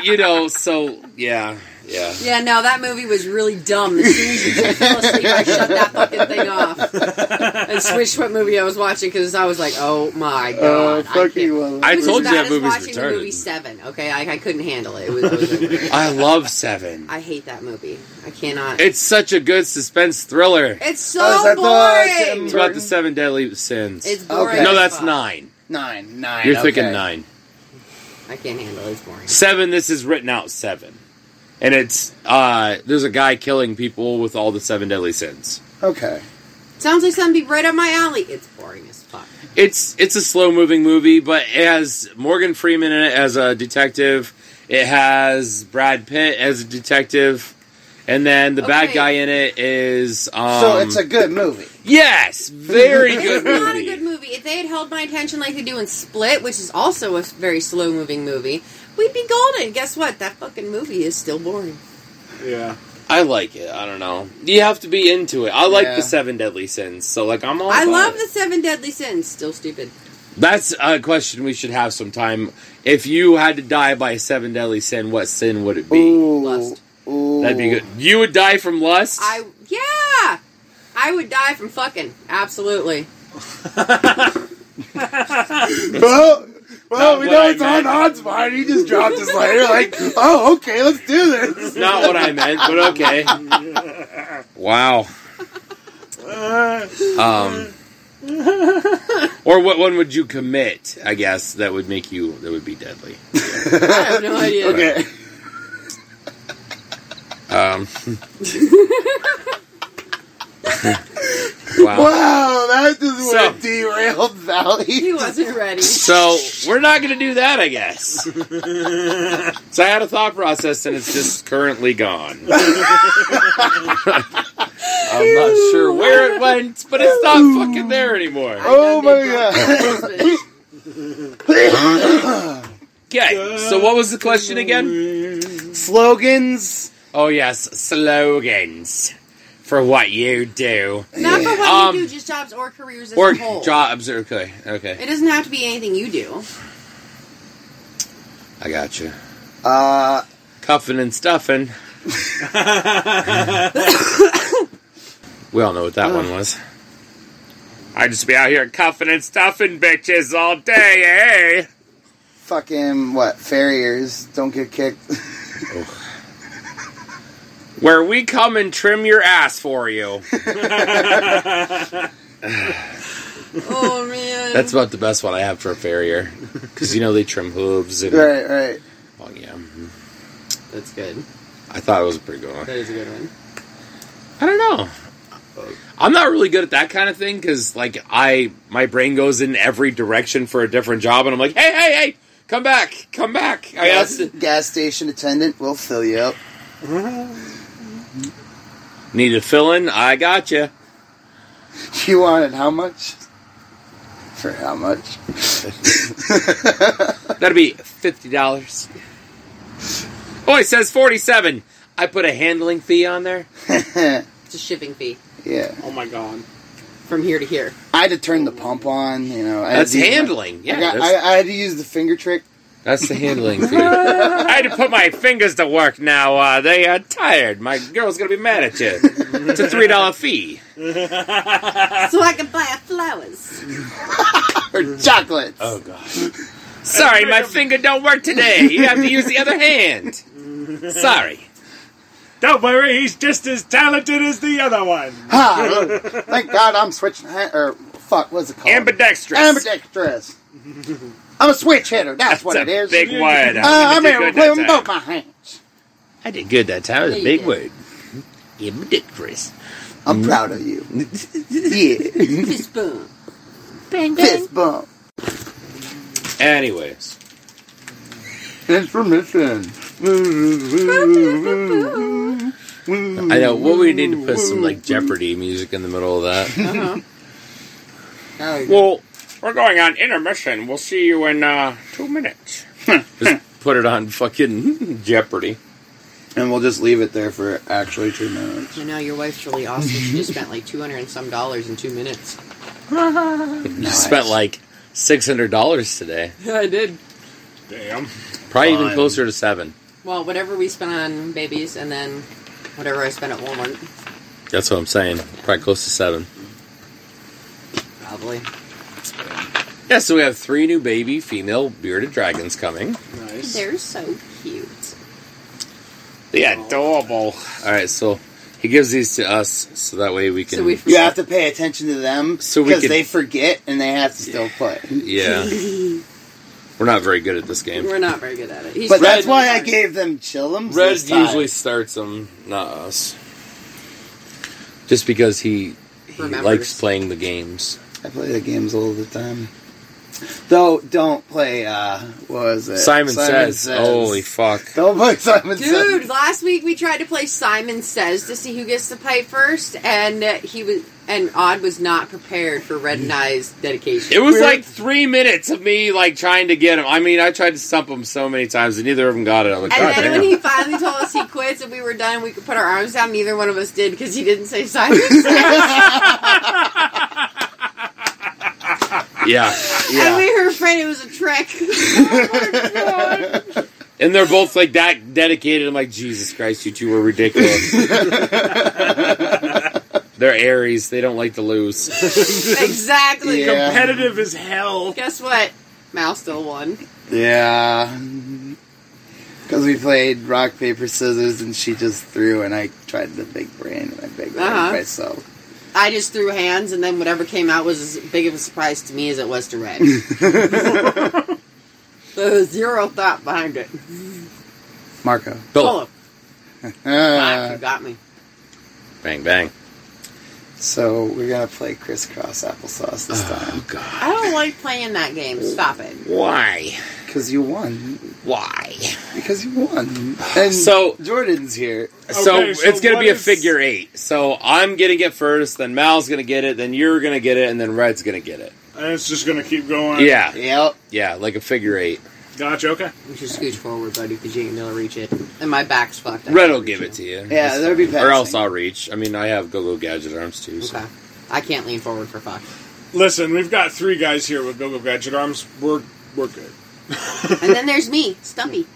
yeah, Yeah. Yeah, no, that movie was really dumb. As soon as you fell asleep, I shut that fucking thing off and switched what movie I was watching because I was like, oh my god. Fuck you. I It was told as you bad that movie's as watching the movie retarded. 7, okay? I couldn't handle it. It was I love 7. I hate that movie. I cannot. It's such a good suspense thriller. It's so Oh, is that the boring. It's about the 7 deadly sins. It's boring. Okay. No, as that's fuck. 9. 9. You're thinking okay. 9. I can't handle it. It's boring. 7, this is written out 7. And it's, there's a guy killing people with all the 7 deadly sins. Okay. Sounds like something right up my alley. It's boring as fuck. It's a slow-moving movie, but it has Morgan Freeman in it as a detective. It has Brad Pitt as a detective. And then the bad Okay. guy in it is, So it's a good movie. Yes! Very good It's not a movie. good movie. If they had held my attention like they do in Split, which is also a very slow-moving movie, we'd be golden. Guess what? That fucking movie is still boring. Yeah. I like it. I don't know. You have to be into it. I like Yeah. the 7 deadly sins, so like I'm all I about love it. the 7 Deadly Sins. Still stupid. That's a question we should have sometime. If you had to die by a 7 deadly sin, what sin would it be? Ooh. Lust. Ooh. That'd be good. You would die from lust? I would die from fucking. Absolutely. Well, we Not know what it's I on meant. odds fine. He just dropped his layer like, oh, okay, let's do this. Not what I meant, but okay. Wow. Or what one would you commit, I guess, that would make you, that would be deadly? I have no idea. Okay. Wow. Wow, that just So- went derailed valley. He wasn't ready. So, we're not going to do that, I guess. So I had a thought process, and it's just currently gone. I'm not sure where it went, but it's not fucking there anymore. Oh my god. Okay, so what was the question again? Slogans. Oh, yes, slogans. For what you do. Not for what Um, you do, just jobs or careers as Or a whole. jobs, okay, okay. It doesn't have to be anything you do. I got you. Uh, Cuffing and stuffing. We all know what that one was. I just be out here cuffing and stuffing bitches all day, eh? fucking, what, farriers don't get kicked. Where we come and trim your ass for you. Oh, man. That's about the best one I have for a farrier. Because, you know, they trim hooves and... Right. Oh, yeah. That's good. I thought it was a pretty good one. That is a good one. I don't know. I'm not really good at that kind of thing because, like, my brain goes in every direction for a different job, and I'm like, hey, come back. I asked it. Gas station attendant will fill you up. Need a fill-in? I got you. You wanted how much? For how much? That'll be $50. Oh, it says $47. I put a handling fee on there. It's a shipping fee. Yeah. Oh my god. From here to here. I had to turn the pump on, you know. I had That's to use handling. Yeah, I had to use the finger trick. that's the handling fee. I had to put my fingers to work now. They are tired. My girl's going to be mad at you. It's a $3 fee. So I can buy her flowers. Or chocolates. Oh, God. Sorry, my finger don't work today. You have to use the other hand. Sorry. Don't worry, he's just as talented as the other one. Ha! Thank God I'm switching what's it called? Ambidextrous. Ambidextrous. I'm a switch hitter. That's what it is. Big word. I'm I able to did play good with that both time. my hands. I did good that time. It was a Yeah, big you word. Ambidextrous. I'm proud of you. Yeah. Fist bump. Bang, bang. Fist bump. Anyways. Intermission. I know. What we need to put some, like, Jeopardy music in the middle of that. Uh-huh. Oh, Well, we're going on intermission. We'll see you in 2 minutes. Just put it on fucking Jeopardy. And we'll just leave it there for actually 2 minutes. I know, your wife's really awesome. She just spent like $200 and some in 2 minutes. You spent like $600 today. I did. Damn. Probably even Fine. closer to $7. Well, whatever we spent on babies, and then whatever I spent at Walmart. That's what I'm saying. Probably close to 7. Probably. Yeah, so we have 3 new baby female bearded dragons coming. Nice. They're so cute. They're adorable. Alright, so he gives these to us, so that way we can... You have to pay attention to them, So we because can- they forget, and they have to still play. Yeah. We're not very good at this game. We're not very good at it. He's But that's trying why really I hard. gave them chillums Red this time. usually starts them, not us. Just because he Remembers. likes playing the games. I play the games all the time. Though, don't play, what was it? Simon Says. Holy fuck. Don't play Simon Says. Dude, last week we tried to play Simon Says to see who gets to pipe first, and Odd was not prepared for Red and I's dedication. It was like 3 minutes of me like trying to get him. I mean, I tried to stump him so many times, and neither of them got it. I'm like, And God then damn. when he finally told us he quits and we were done, we could put our arms down. Neither one of us did because he didn't say Simon Says. Yeah. And we were afraid it was a trick. Oh my God. And they're both like that dedicated. I'm like, Jesus Christ, you two are ridiculous. They're Aries. They don't like to lose. Exactly. Yeah. Competitive as hell. Guess what? Mal still won. Yeah. Because we played rock, paper, scissors, and she just threw, and I tried the big brain, and I big brain myself. I just threw hands, and then whatever came out was as big of a surprise to me as it was to Red. There was zero thought behind it. Marco. Philip. You got me. Bang, bang. So we're going to play crisscross applesauce this time. Oh, God. I don't like playing that game. Stop it. Why? Because you won. Why? Because you won. And So- Jordan's here. So Okay, so it's going to what be a is- figure 8. So I'm going to get first, then Mal's going to get it, then you're going to get it, and then Red's going to get it. And it's just going to keep going. Yeah. Yep. Yeah, like a figure 8. Gotcha, okay. You should scooch forward, buddy, because you ain't gonna be able to reach it. And my back's fucked. I Red can't will reach give it to you. Yeah, That's that'll be fine. Or else passing. I'll reach. I mean, I have Go-Go Gadget arms too. So. Okay. I can't lean forward for fuck. Listen, we've got 3 guys here with Go-Go Gadget arms. We're good. And then there's me, Stumpy.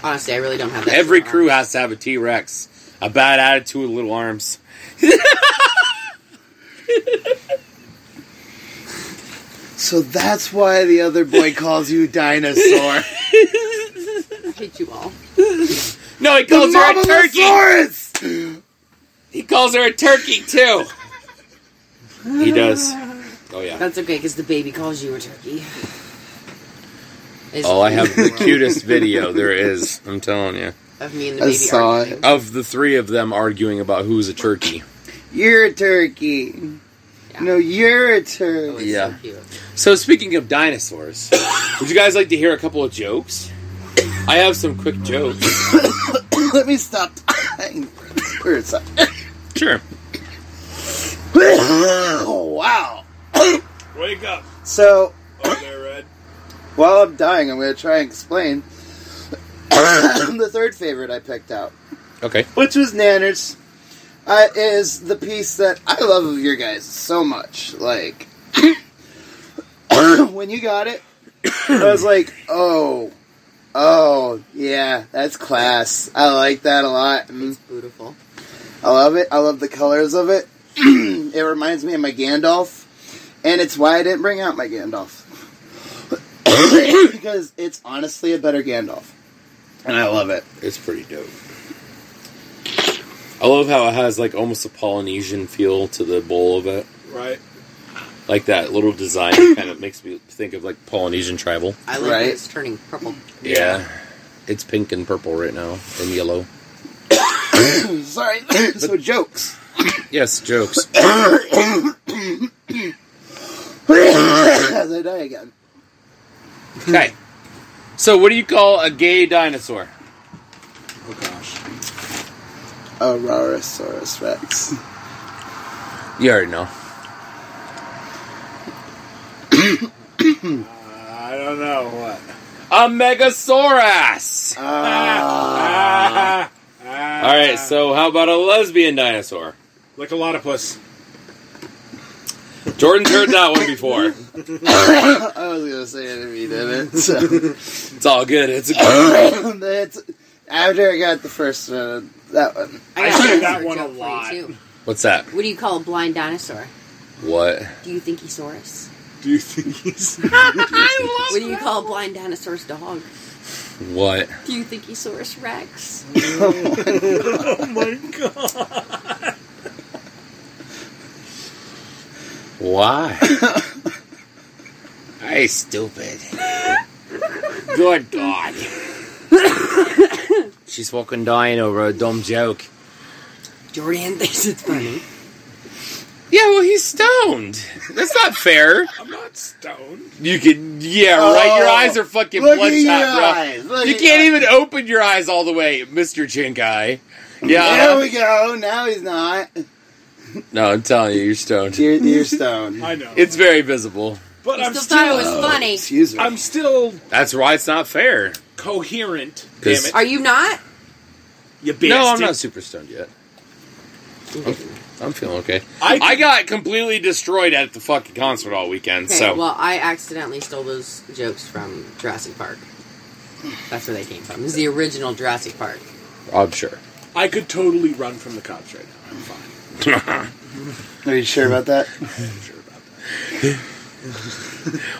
Honestly, I really don't have that. Every short crew arm. has to have a T-Rex. A bad attitude with little arms. So that's why the other boy calls you dinosaur. I hate you all. No, he calls her a turkey. Mamasaurus! He calls her a turkey too. He does. Oh yeah. That's okay, because the baby calls you a turkey. It's Oh, I have the cutest video there is. I'm telling you. of me and the I baby saw arguing. Of the 3 of them arguing about who's a turkey. You're a turkey. Yeah. No, you're a Oh, it's turkey. Yeah. so cute. So speaking of dinosaurs, would you guys like to hear a couple of jokes? I have some quick jokes. Let me stop dying for a second. Sure. Oh, wow. Wake up. So, Oh, there, Red. while I'm dying, I'm going to try and explain the third favorite I picked out, Okay. which was Nanners. Is the piece that I love of your guys so much. Like, when you got it, I was like, oh, yeah, that's class. I like that a lot. It's beautiful. I love it. I love the colors of it. It reminds me of my Gandalf, and it's why I didn't bring out my Gandalf. Because it's honestly a better Gandalf. And I love it. It's pretty dope. I love how it has like almost a Polynesian feel to the bowl of it. Right. Like that little design kind of makes me think of like Polynesian tribal. I like Right. that it's turning purple. Yeah. It's pink and purple right now. And yellow. Sorry. So jokes. Yes, jokes. As I die again. Okay. So what do you call a gay dinosaur? Oh, gosh. Aurorasaurus Rex. You already know. I don't know. What? A Megasaurus! Alright, so how about a lesbian dinosaur? Like a lotopus. Jordan's heard that one before. I was going to say it if you didn't. So. It's all good. It's a good That's, After I got the first that one. I I got say a that dinosaur one a joke for you, lot. too. What's that? What do you call a blind dinosaur? What? Do you think Saurus? Do you think he's... What do you call a blind dinosaur's dog? What? Do you think Saurus Rex? Oh my god. Why? Hey, stupid. Good God. She's fucking dying over a dumb joke. Jordan thinks it's funny. Yeah, well, he's stoned. That's not fair. I'm not stoned. You can, yeah, right. Your eyes are fucking Look at bloodshot, your bro. eyes. Look You at can't your even open your eyes all the way, Mr. Chin Guy. Yeah. There we go. Now he's not. No, I'm telling you, you're stoned. You're stoned. I know. It's very visible. But You I'm still thought it still... was funny. Excuse me. I'm still That's why it's not fair. coherent. Damn 'Cause- it. Are you not? You bastard. No, I'm not super stoned yet. I'm feeling okay. I I got completely destroyed at the fucking concert all weekend, Okay, so... well, I accidentally stole those jokes from Jurassic Park. That's where they came from. This is the original Jurassic Park. I'm sure. I could totally run from the cops right now. I'm fine. Are you sure about that? I'm sure about that.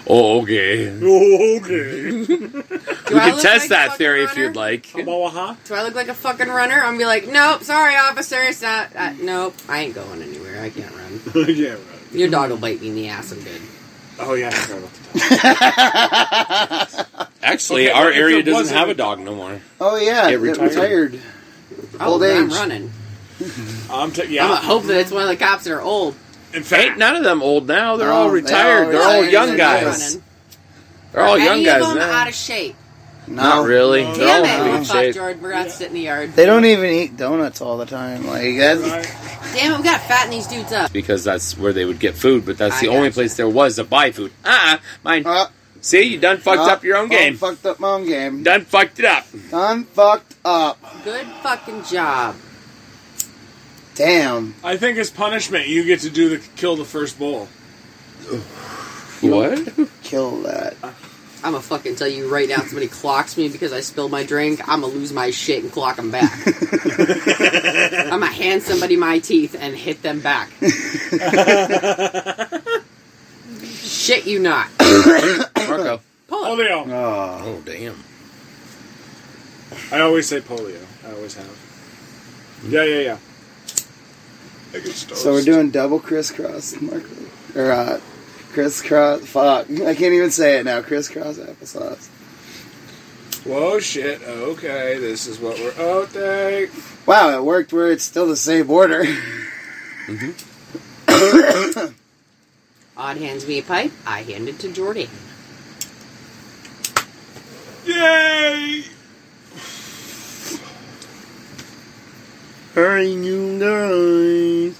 Oh, okay. Oh, okay. Do We I can look test like a that fucking theory if runner? you'd like. Huh? Do I look like a fucking runner? I'm gonna be like, nope, sorry, officer, it's not. Nope, I ain't going anywhere. I can't run. Yeah, right. Your dog will bite me in the ass. I'm good. Oh, yeah, I forgot about the dog. Actually, Okay, our well, if area it doesn't wasn't- have a dog no more. Oh yeah, Get get retired. retired. Oh, Old then I'm age. running. Yeah. I'm gonna hope that it's one of the cops that are old. In Ain't fact, none of them old now. They're No, all they retired. all They're all retired. young They're not guys. running. They're all young Any guys of them now. out of shape. Not really. No. They're Damn all it! in Oh, good fuck, shape. George. We're gonna have to sit in the yard. They don't even eat donuts all the time. Like that's right. Damn it! We gotta fatten these dudes up. Because that's where they would get food, but that's I the only gotcha. place there was to buy food. Mine. See, you done fucked up your own game. Fucked up my own game. Done fucked it up. Done fucked up. Good fucking job. Damn. I think as punishment, you get to kill the first bull. What? Kill that. I'm gonna fucking tell you right now. If somebody clocks me because I spilled my drink, I'm gonna lose my shit and clock them back. I'm gonna hand somebody my teeth and hit them back. Shit, you not. Marco. Pull it. Polio. Oh. Oh, damn. I always say polio. I always have. Yeah. I get So we're stoked. doing double crisscross, Marco. Or crisscross. Fuck. I can't even say it now. Crisscross applesauce. Whoa, shit. Okay, this is what we're... Okay. Wow, it worked where it's still the same order. Odd hands me a pipe. I hand it to Jordan. Yay! Hey, you guys.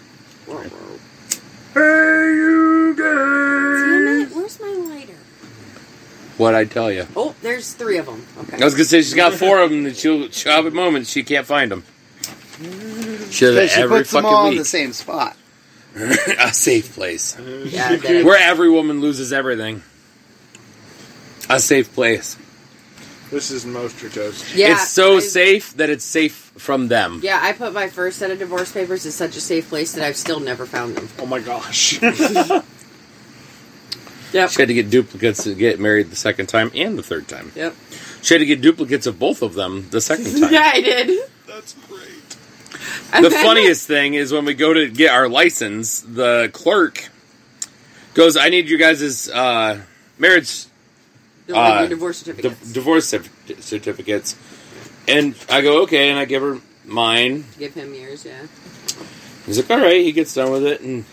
Hey, you Damn guys! it, where's my lighter? What'd I tell you? Oh, there's 3 of them. Okay. I was gonna say she's got 4 of them that she'll have at moments she can't find them. She does But it she every puts them fucking all in week. the same spot. A safe place. Yeah, that- Where every woman loses everything. A safe place. This is Moster Toast. yeah, It's so I- safe that it's safe from them. Yeah, I put my first set of divorce papers in such a safe place that I've still never found them. Oh my gosh. Yep. She had to get duplicates to get married the second time and the third time. Yep. She had to get duplicates of both of them the second time. Yeah, I did. That's great. And The then- funniest thing is when we go to get our license, the clerk goes, I need you guys' marriage No, like your divorce certificates. divorce certificates. And I go, okay, and I give her mine. Give him yours, yeah. He's like, all right, he gets done with it, and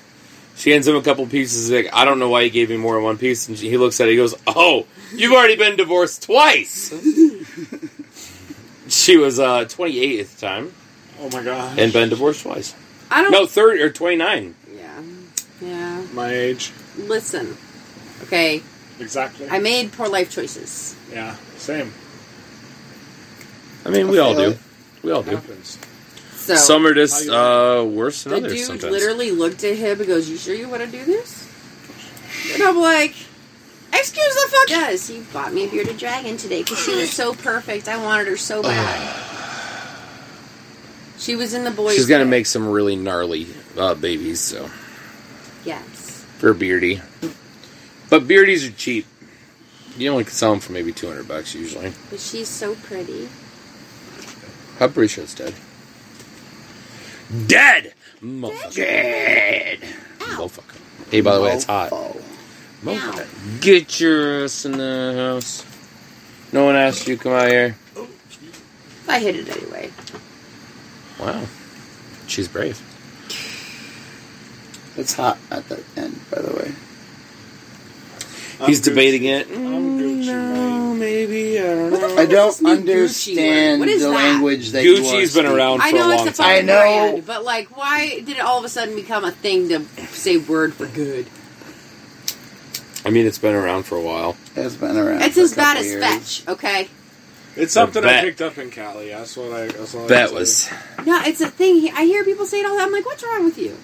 she hands him a couple pieces. He's like, I don't know why he gave me more than one piece. And he looks at it, he goes, oh, you've already been divorced twice. She was 28 at the time, Oh my gosh. and been divorced twice. I don't... No, 30 or 29. Yeah. Yeah. My age. Listen. Okay, Exactly. I made poor life choices. Yeah, same. I mean, we all do. We all do. Happens. So, Some are just worse than the others dude sometimes. literally looked at him and goes, you sure you want to do this? And I'm like, excuse the fuck. Yes, he bought me a bearded dragon today because she was so perfect. I wanted her so bad. She was in the boys. She's gonna make some really gnarly babies, so. Yes. For Beardy. But Beardies are cheap. You only can sell them for maybe $200 usually. But she's so pretty. I'm pretty sure it's dead. Dead! Motherfucker. Dead! Motherfucker. Hey, by the way, it's hot. Motherfucker. Get your ass in the house. No one asked you to come out here. I hit it anyway. Wow. She's brave. It's hot at the end, by the way. He's debating it. I'm Gucci, No, maybe. I don't know. I don't this new Gucci understand word? What is the that? language that you are Gucci's been around I for a know long it's a time. fucking I know. brand, but like, why did it all of a sudden become a thing to say word for good? I mean, it's been around for a while. It's been around. It's for as a bad couple as years. fetch, okay? It's something I Bet. picked up in Cali. That's what I That was. No, it's a thing. I hear people say it all the time. I'm like, what's wrong with you?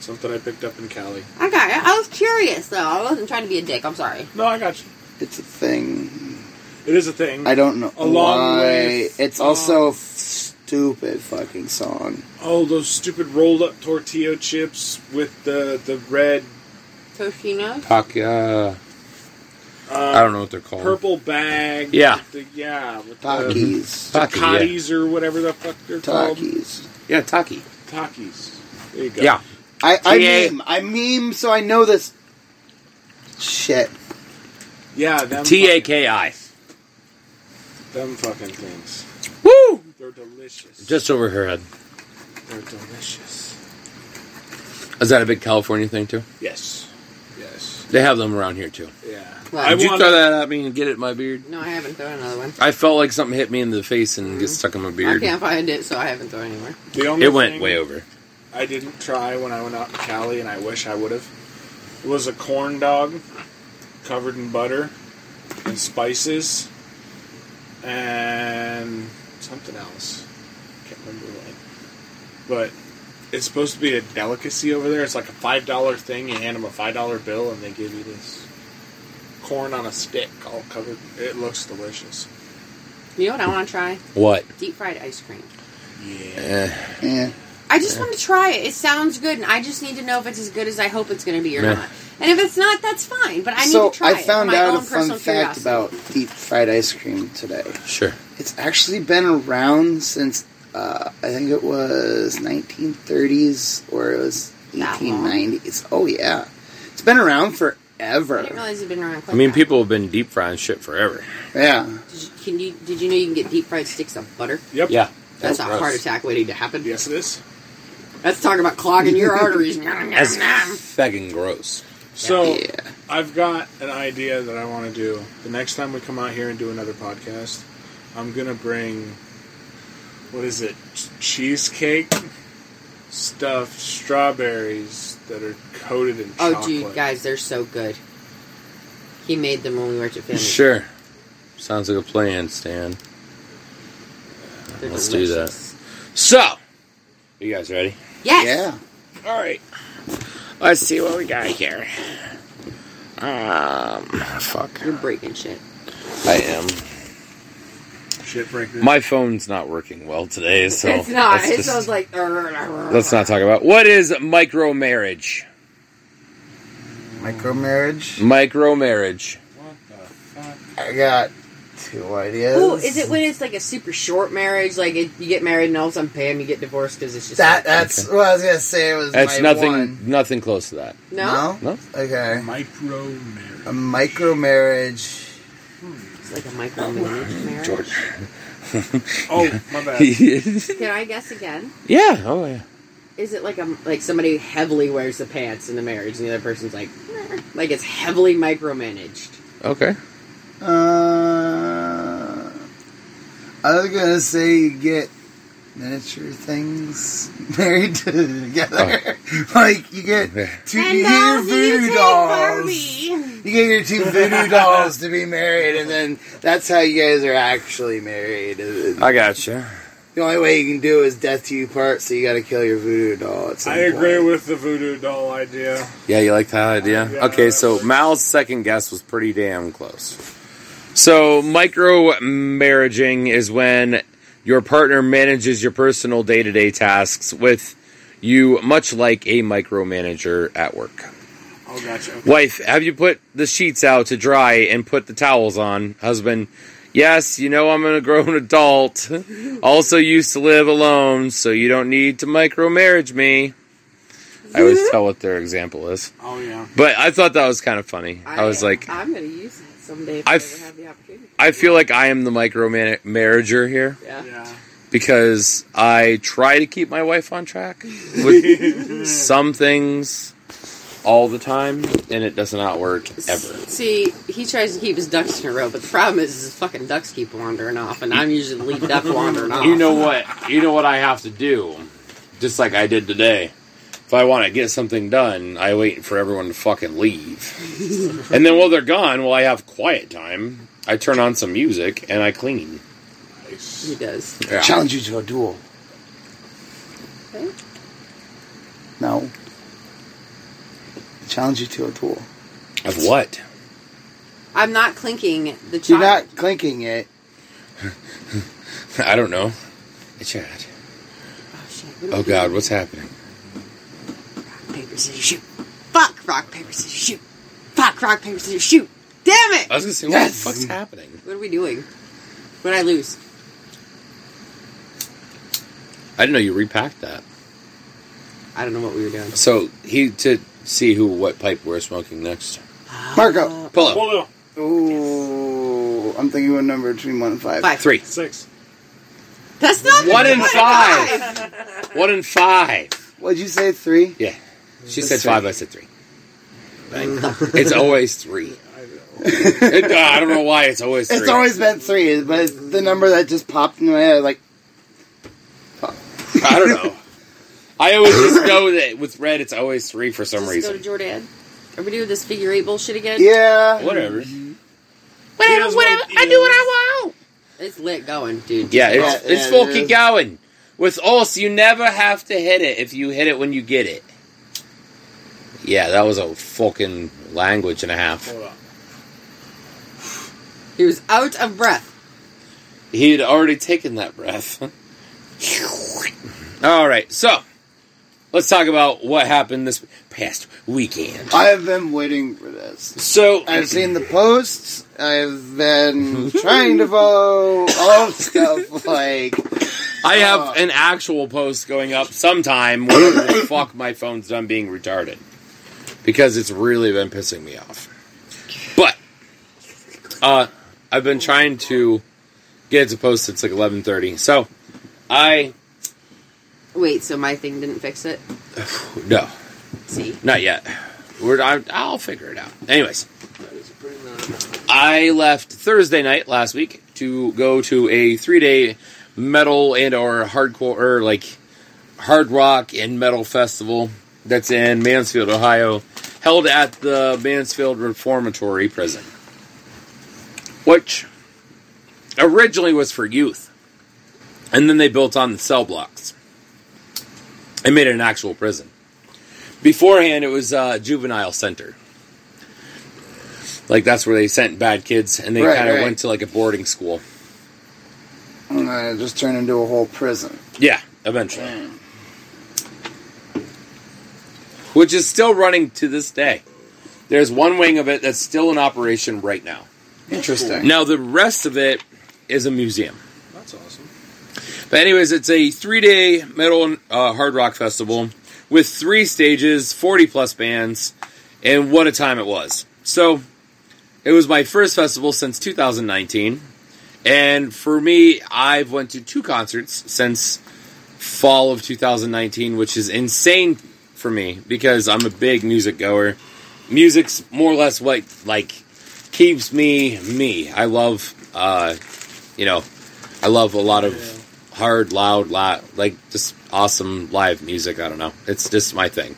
something I picked up in Cali. I was curious, though. I wasn't trying to be a dick. I'm sorry. No, I got you. It's a thing. It is a thing. I don't know Along why. with, It's also a stupid fucking song. Oh, those stupid rolled up tortilla chips with the red Toshino? Taka. I don't know what they're called. purple bag. Yeah. With with Takis. the Taki, yeah. Takis or whatever the fuck they're called. Takis. Yeah, Taki. Takis. There you go. Yeah. I meme, so I know this shit. Yeah, them Taki. them fucking things. Woo! They're delicious. Just over her head. They're delicious. Is that a big California thing, too? Yes. Yes. They have them around here, too. Yeah. What? Did you throw that at me and get it in my beard? No, I haven't thrown another one. I felt like something hit me in the face and get stuck in my I beard. can't find it, so I haven't thrown anywhere. The only It went thing way over. I didn't try when I went out to Cali, and I wish I would have, was a corn dog covered in butter and spices and something else. Can't remember what. But it's supposed to be a delicacy over there. It's like a $5 thing. You hand them a $5 bill, and they give you this corn on a stick all covered. It looks delicious. You know what I want to try? What? Deep fried ice cream. Yeah. Yeah. I just want to try it. It sounds good, and I just need to know if it's as good as I hope it's going to be or Yeah. not. And if it's not, that's fine. But I need So to try it. I found for my out own a fun personal fact curiosity. about deep fried ice cream today. Sure. It's actually been around since I think it was 1930s or it was That long? 1890s. Oh yeah, it's been around I forever. didn't realize it'd been around quite I mean, that people have been deep frying shit forever. Yeah, long. Did you know you can get deep fried sticks of butter? Yep. Yeah. That's a gross. heart attack waiting to happen. Yes, it is. Let's talk about clogging your arteries. That's fucking gross. So, yeah. I've got an idea that I want to do. The next time we come out here and do another podcast, I'm going to bring, what is it, cheesecake stuffed strawberries that are coated in chocolate. Oh, dude, guys, they're so good. He made them when we worked at Family. Sure. Sounds like a plan, Stan. They're Let's delicious. do that. So, you guys ready? Yes. Yeah. All right. Let's see what we got here. Fuck. You're breaking shit. I am. Shit breakers. My phone's not working well today, so It's not. let's It just- sounds like. Let's not talk about what is micro marriage. Micro marriage. Micro marriage. What the fuck? I got two ideas. Oh, is it when it's like a super short marriage? Like you get married and all of a sudden, bam, you get divorced because it's just That's what I was gonna say. It was That's my nothing. one. Nothing close to that. no. No. Okay. Micro marriage. A micro marriage. It's like a micro marriage. Oh, my bad. Can I guess again? Yeah. Oh yeah. Is it like somebody wheavily wears the pants in the marriage and the other person's like it's heavily micromanaged? Okay. I was gonna say you get miniature things married together. Like you get two you get your voodoo dolls. You get your two voodoo dolls to be married, and then that's how you guys are actually married. I gotcha. The only way you can do is death to you part, so you got to kill your voodoo doll at some I point. agree with the voodoo doll idea. Yeah, you like that idea? Yeah, Okay, so that's- Mal's second guess was pretty damn close. So, micro marriaging is when Your partner manages your personal day-to-day tasks with you, much like a micromanager at work. Oh, gotcha. Okay. Wife, have you put the sheets out to dry and put the towels on? Husband, yes, you know I'm a grown adult. Also used to live alone, so you don't need to micromanage me. I always tell what their example is. Oh, yeah. But I thought that was kind of funny. I was like, I'm going to use that someday if I ever have the opportunity. I feel like I am the micromanager here. Yeah. Because I try to keep my wife on track with some things all the time, and it does not work ever. See, he tries to keep his ducks in a row, but the problem is his fucking ducks keep wandering off, and I'm usually the lead duck wandering off. You know what? You know what I have to do? Just like I did today. If I want to get something done, I wait for everyone to fucking leave. And then while they're gone, while I have quiet time, I turn on some music and I clean. Nice. He does. Yeah. Challenge you to a duel. Okay. No. Challenge you to a duel. Of what? I'm not clinking the child. You're not clinking it. I don't know. Hey, Chad. Oh, shit. Oh, God, what's happening? Rock, paper, scissors, shoot. Fuck, rock, paper, scissors, shoot. Fuck, rock, paper, scissors, shoot. Damn it! I was going to say, Yes! what the fuck's happening? What are we doing? What did I lose? I didn't know you repacked that. I don't know what we were doing. So, to see what pipe we're smoking next. Marco. Pull up. Pull up. Ooh, I'm thinking of a number between 1 and 5. 5. 3. 6. That's not 1 and 5. 1 and 5. What'd you say, 3? Yeah. She That's said 5, I said 3. It's always 3. I don't know why it's always 3. It's always been 3, but it's the number that just popped in my head, like... I don't know. I always just know that with red, it's always 3 for some Just reason. go to Jordan. Are we doing this figure 8 bullshit again? Yeah. Whatever. Whatever. I do what I want. It's lit going, dude. Yeah, Yeah, it's it fucking is. going. With us, you never have to hit it if you hit it when you get it. Yeah, that was a fucking language and a half. Hold up. He was out of breath. He had already taken that breath. Alright, so let's talk about what happened this past weekend. I have been waiting for this. So I've seen the posts. I've been trying to follow all of stuff like... I have an actual post going up sometime whenever the fuck my phone's done being retarded. Because it's really been pissing me off. But I've been trying to get it to post since like 11:30. So Wait, so my thing didn't fix it? no, See? not yet. I'll figure it out. Anyways, That is pretty nice. I left Thursday night last week to go to a 3-day metal and or hardcore or like hard rock and metal festival that's in Mansfield, Ohio, held at the Mansfield Reformatory Prison, which originally was for youth, and then they built on the cell blocks and made it an actual prison. Beforehand, it was a juvenile center. Like, that's where they sent bad kids, and they kind of went to, like, a boarding school. And then it just turned into a whole prison. Yeah, eventually. Which is still running to this day. There's one wing of it that's still in operation right now. Interesting. Now, the rest of it is a museum. That's awesome. But anyways, it's a 3-day metal and hard rock festival with 3 stages, 40-plus bands, and what a time it was. So, it was my first festival since 2019, and for me, I've went to 2 concerts since fall of 2019, which is insane for me, because I'm a big music goer. Music's more or less what, like, keeps me. I love, I love a lot of hard, loud, like, just awesome live music. I don't know. It's just my thing.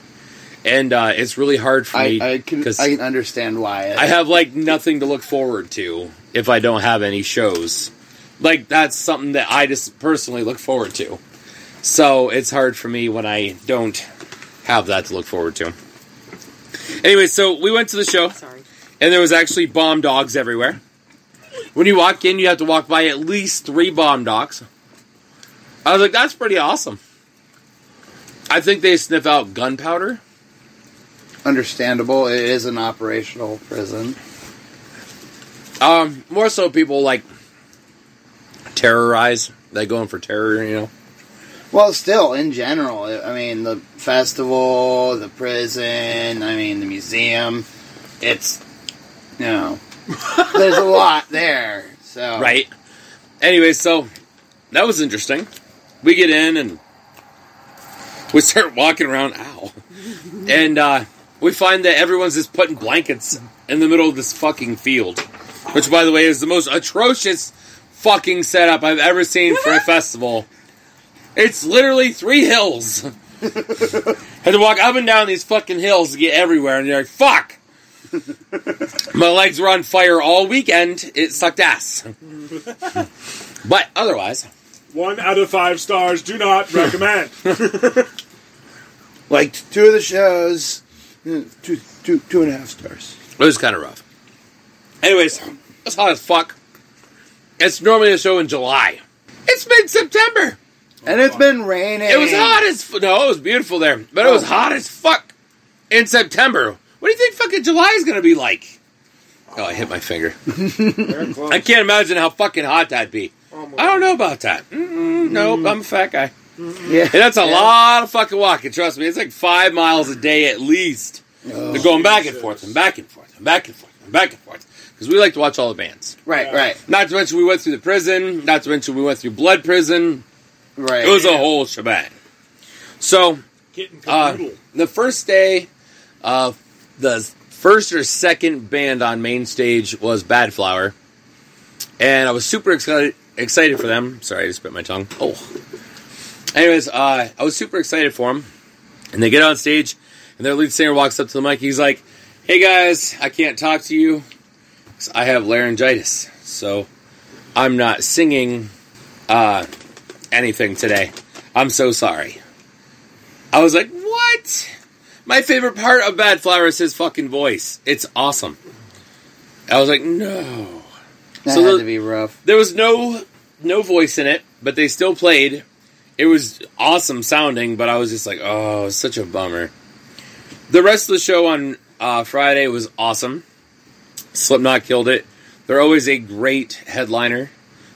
And it's really hard for me. I can understand why. I have, like, nothing to look forward to if I don't have any shows. Like, that's something that I just personally look forward to. So, it's hard for me when I don't have that to look forward to. Anyway, so we went to the show. Sorry. And there was actually bomb dogs everywhere. When you walk in, you have to walk by at least 3 bomb dogs. I was like, that's pretty awesome. I think they sniff out gunpowder. Understandable. It is an operational prison. More so people like terrorize. They go in for terror, you know. Well, still, in general, I mean, the festival, the prison, I mean, the museum, it's, you know, there's a lot there, so. Right. Anyway, so, that was interesting. We get in and we start walking around, and we find that everyone's just putting blankets in the middle of this fucking field, which, by the way, is the most atrocious fucking setup I've ever seen for a festival. It's literally 3 hills. Had to walk up and down these fucking hills to get everywhere, and you're like, fuck! My legs were on fire all weekend. It sucked ass. But otherwise... 1 out of 5 stars, do not recommend. Like, 2 of the shows, 2.5 stars. It was kind of rough. Anyways, it's hot as fuck. It's normally a show in July. It's mid-September. And it's been raining. It was hot as... No, it was beautiful there. But it was hot as fuck in September. What do you think fucking July is going to be like? Oh, I hit my finger. I can't imagine how fucking hot that'd be. I don't know about that. Nope, I'm a fat guy. Yeah. And that's a lot of fucking walking, trust me. It's like 5 miles a day at least. They're going back and forth and back and forth and back and forth and back and forth. Because we like to watch all the bands. Right. Not to mention we went through the prison. Not to mention we went through Blood Prison. Right. It was a whole shebang. So, the first day, the first or second band on main stage was Bad Flower. And I was super excited for them. Sorry, I just bit my tongue. Oh. Anyways, I was super excited for them. And they get on stage, and their lead singer walks up to the mic. He's like, hey guys, I can't talk to you. I have laryngitis. So, I'm not singing anything today. I'm so sorry. I was like, what? My favorite part of Bad Flower is his fucking voice. It's awesome. I was like, no. That had to be rough. There was no voice in it, but they still played. It was awesome sounding, but I was just like, oh, it's such a bummer. The rest of the show on Friday was awesome. Slipknot killed it. They're always a great headliner.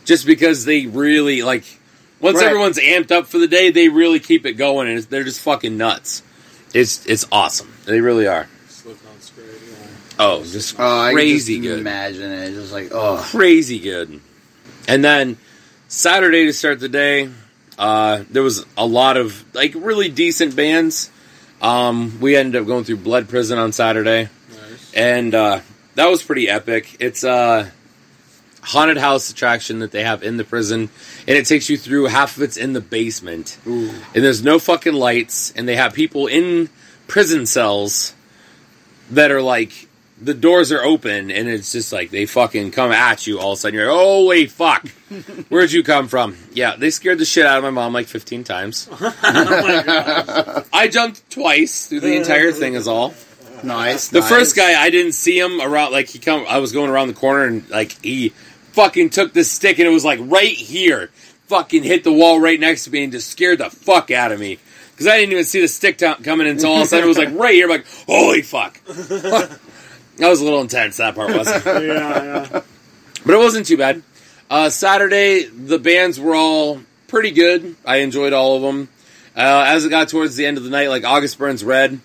Just because they really, like, once everyone's amped up for the day, they really keep it going, and they're just fucking nuts. It's awesome. They really are. Slipknot's great, yeah. Oh, just crazy good. Imagine it. Just like, oh. Crazy good. And then, Saturday to start the day, there was a lot of, like, really decent bands. We ended up going through Blood Prison on Saturday. Nice. And that was pretty epic. It's a haunted house attraction that they have in the prison, and it takes you through. Half of it's in the basement. Ooh. And there's no fucking lights, and they have people in prison cells that are like, the doors are open, and it's just like, they fucking come at you all of a sudden. You're like, holy fuck, where'd you come from? Yeah, they scared the shit out of my mom like 15 times. Oh my God. I jumped twice through the entire thing is all. Nice. The first guy, I didn't see him around, like, I was going around the corner, and, like, he fucking took the stick, and it was, like, right here. Fucking hit the wall right next to me, and just scared the fuck out of me. Because I didn't even see the stick coming until all of a sudden it was, like, right here. I'm like, holy fuck. That was a little intense, that part wasn't. Yeah. But it wasn't too bad. Saturday, the bands were all pretty good. I enjoyed all of them. As it got towards the end of the night, like, August Burns Red.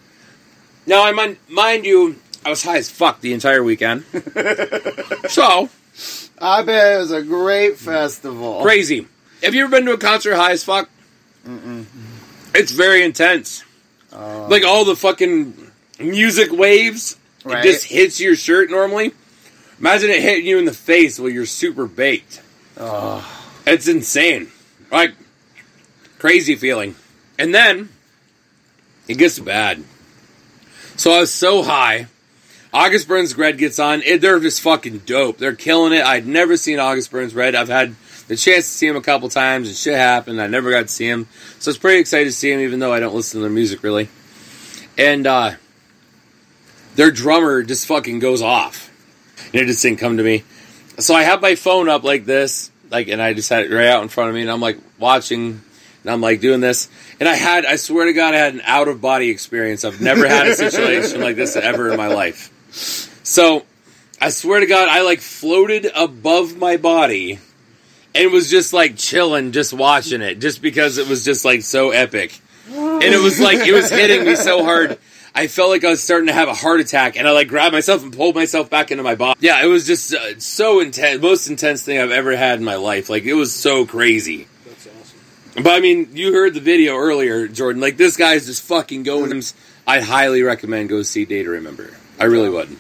Now, I mind you, I was high as fuck the entire weekend. So, I bet it was a great festival. Crazy. Have you ever been to a concert high as fuck? Mm-mm. It's very intense. Like all the fucking music waves, Right. it just hits your shirt normally. Imagine it hitting you in the face while you're super baked. It's insane. Like, crazy feeling. And then, it gets bad. So I was so high. August Burns Red gets on. They're just fucking dope. They're killing it. I'd never seen August Burns Red. I've had the chance to see him a couple times, and shit happened. I never got to see him. So I was pretty excited to see him, even though I don't listen to their music, really. And their drummer just fucking goes off. And it just didn't come to me. So I have my phone up like this, and I just had it right out in front of me, and I'm, like, watching And I'm like doing this. And I swear to God, I had an out-of-body experience. I've never had a situation like this ever in my life. So, I swear to God, I like floated above my body and was just like chilling, just watching it, just because it was just like so epic. And it was like, it was hitting me so hard. I felt like I was starting to have a heart attack, and I like grabbed myself and pulled myself back into my body. Yeah, it was just so intense, most intense thing I've ever had in my life. Like, it was so crazy. That's awesome. But I mean, you heard the video earlier, Jordan. Like, this guy's just fucking going. I'd highly recommend go see Day to Remember. I really would.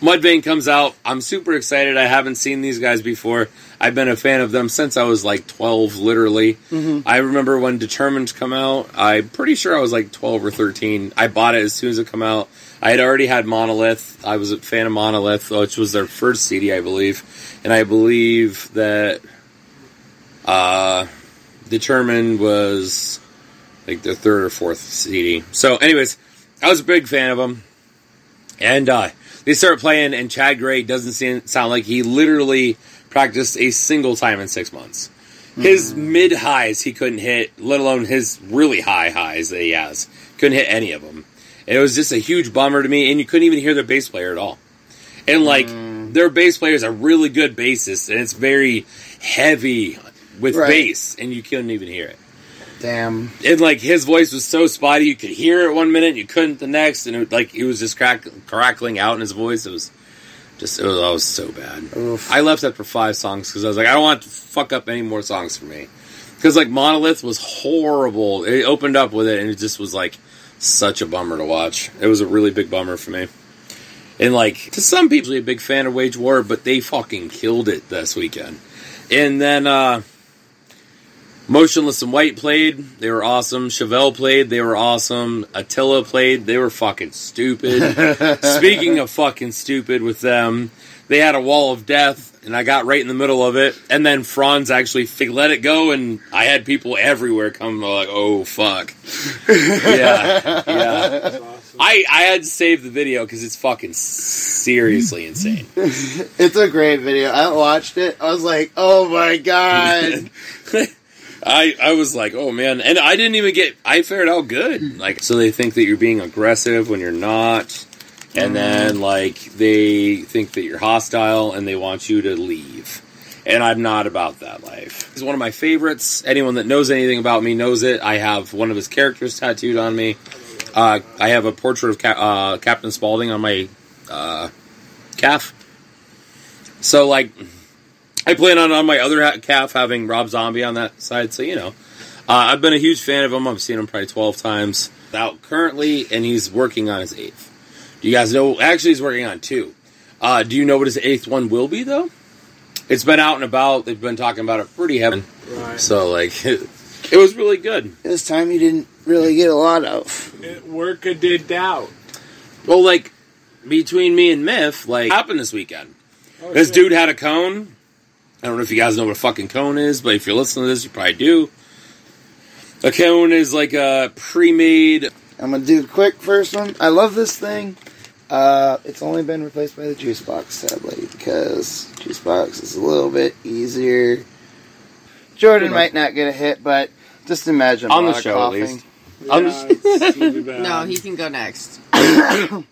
Mudvayne comes out. I'm super excited. I haven't seen these guys before. I've been a fan of them since I was like 12, literally. Mm-hmm. I remember when Determined come out. I'm pretty sure I was like 12 or 13. I bought it as soon as it come out. I had already had Monolith. I was a fan of Monolith, which was their first CD, I believe. And I believe that Determined was like their third or fourth CD. So anyways, I was a big fan of them. And they start playing, and Chad Gray doesn't sound like he literally practiced a single time in 6 months. His mid-highs he couldn't hit, let alone his really high highs that he has. Couldn't hit any of them. And it was just a huge bummer to me, and you couldn't even hear their bass player at all. And, like, their bass player is a really good bassist, and it's very heavy with bass, and you couldn't even hear it. Damn. And, like, his voice was so spotty, you could hear it one minute, you couldn't the next, and, it was just crackling out in his voice. It was so bad. Oof. I left after 5 songs, because I was like, I don't want to fuck up any more songs for me. Because, like, Monolith was horrible. It opened up with it, and it just was, like, such a bummer to watch. It was a really big bummer for me. And, like, to some people, I'm a big fan of Wage War, but they fucking killed it this weekend. And then, Motionless in White played. They were awesome. Chevelle played. They were awesome. Attila played. They were fucking stupid. Speaking of fucking stupid with them, they had a wall of death, and I got right in the middle of it. And then Franz actually let it go, and I had people everywhere come like, oh, fuck. Yeah. That's awesome. I had to save the video because it's fucking seriously insane. It's a great video. I watched it. I was like, oh my God. I was like, oh man, and I didn't even I fared out good. Like, so they think that you're being aggressive when you're not, and then like they think that you're hostile and they want you to leave. And I'm not about that life. He's one of my favorites. Anyone that knows anything about me knows it. I have one of his characters tattooed on me. I have a portrait of Captain Spaulding on my calf. So like, I plan on my other calf having Rob Zombie on that side, so you know. I've been a huge fan of him. I've seen him probably 12 times. Out currently, and he's working on his 8th. Do you guys know? Actually, he's working on 2. Do you know what his 8th one will be, though? It's been out and about. They've been talking about it pretty heavy. Right. So, like, it was really good. It was time you didn't really get a lot of. Worka did doubt. Well, like, between me and Myth, like, what happened this weekend? This dude had a cone. I don't know if you guys know what a fucking cone is, but if you're listening to this, you probably do. A cone is like a pre-made... I'm going to do the quick first one. I love this thing. It's only been replaced by the juice box, sadly, because juice box is a little bit easier. Jordan might not get a hit, but just imagine on the show, coughing. At least. It's really bad. No, he can go next. The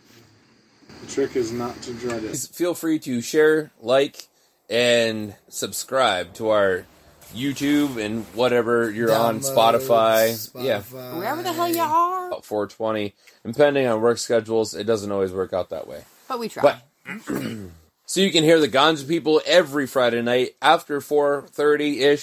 trick is not to dread it. Feel free to share, like, and subscribe to our YouTube and whatever you're on, Spotify. Yeah. Wherever the hell you are. About 420. Depending on work schedules, it doesn't always work out that way. But we try. So you can hear the Ganja People every Friday night after 4:30-ish.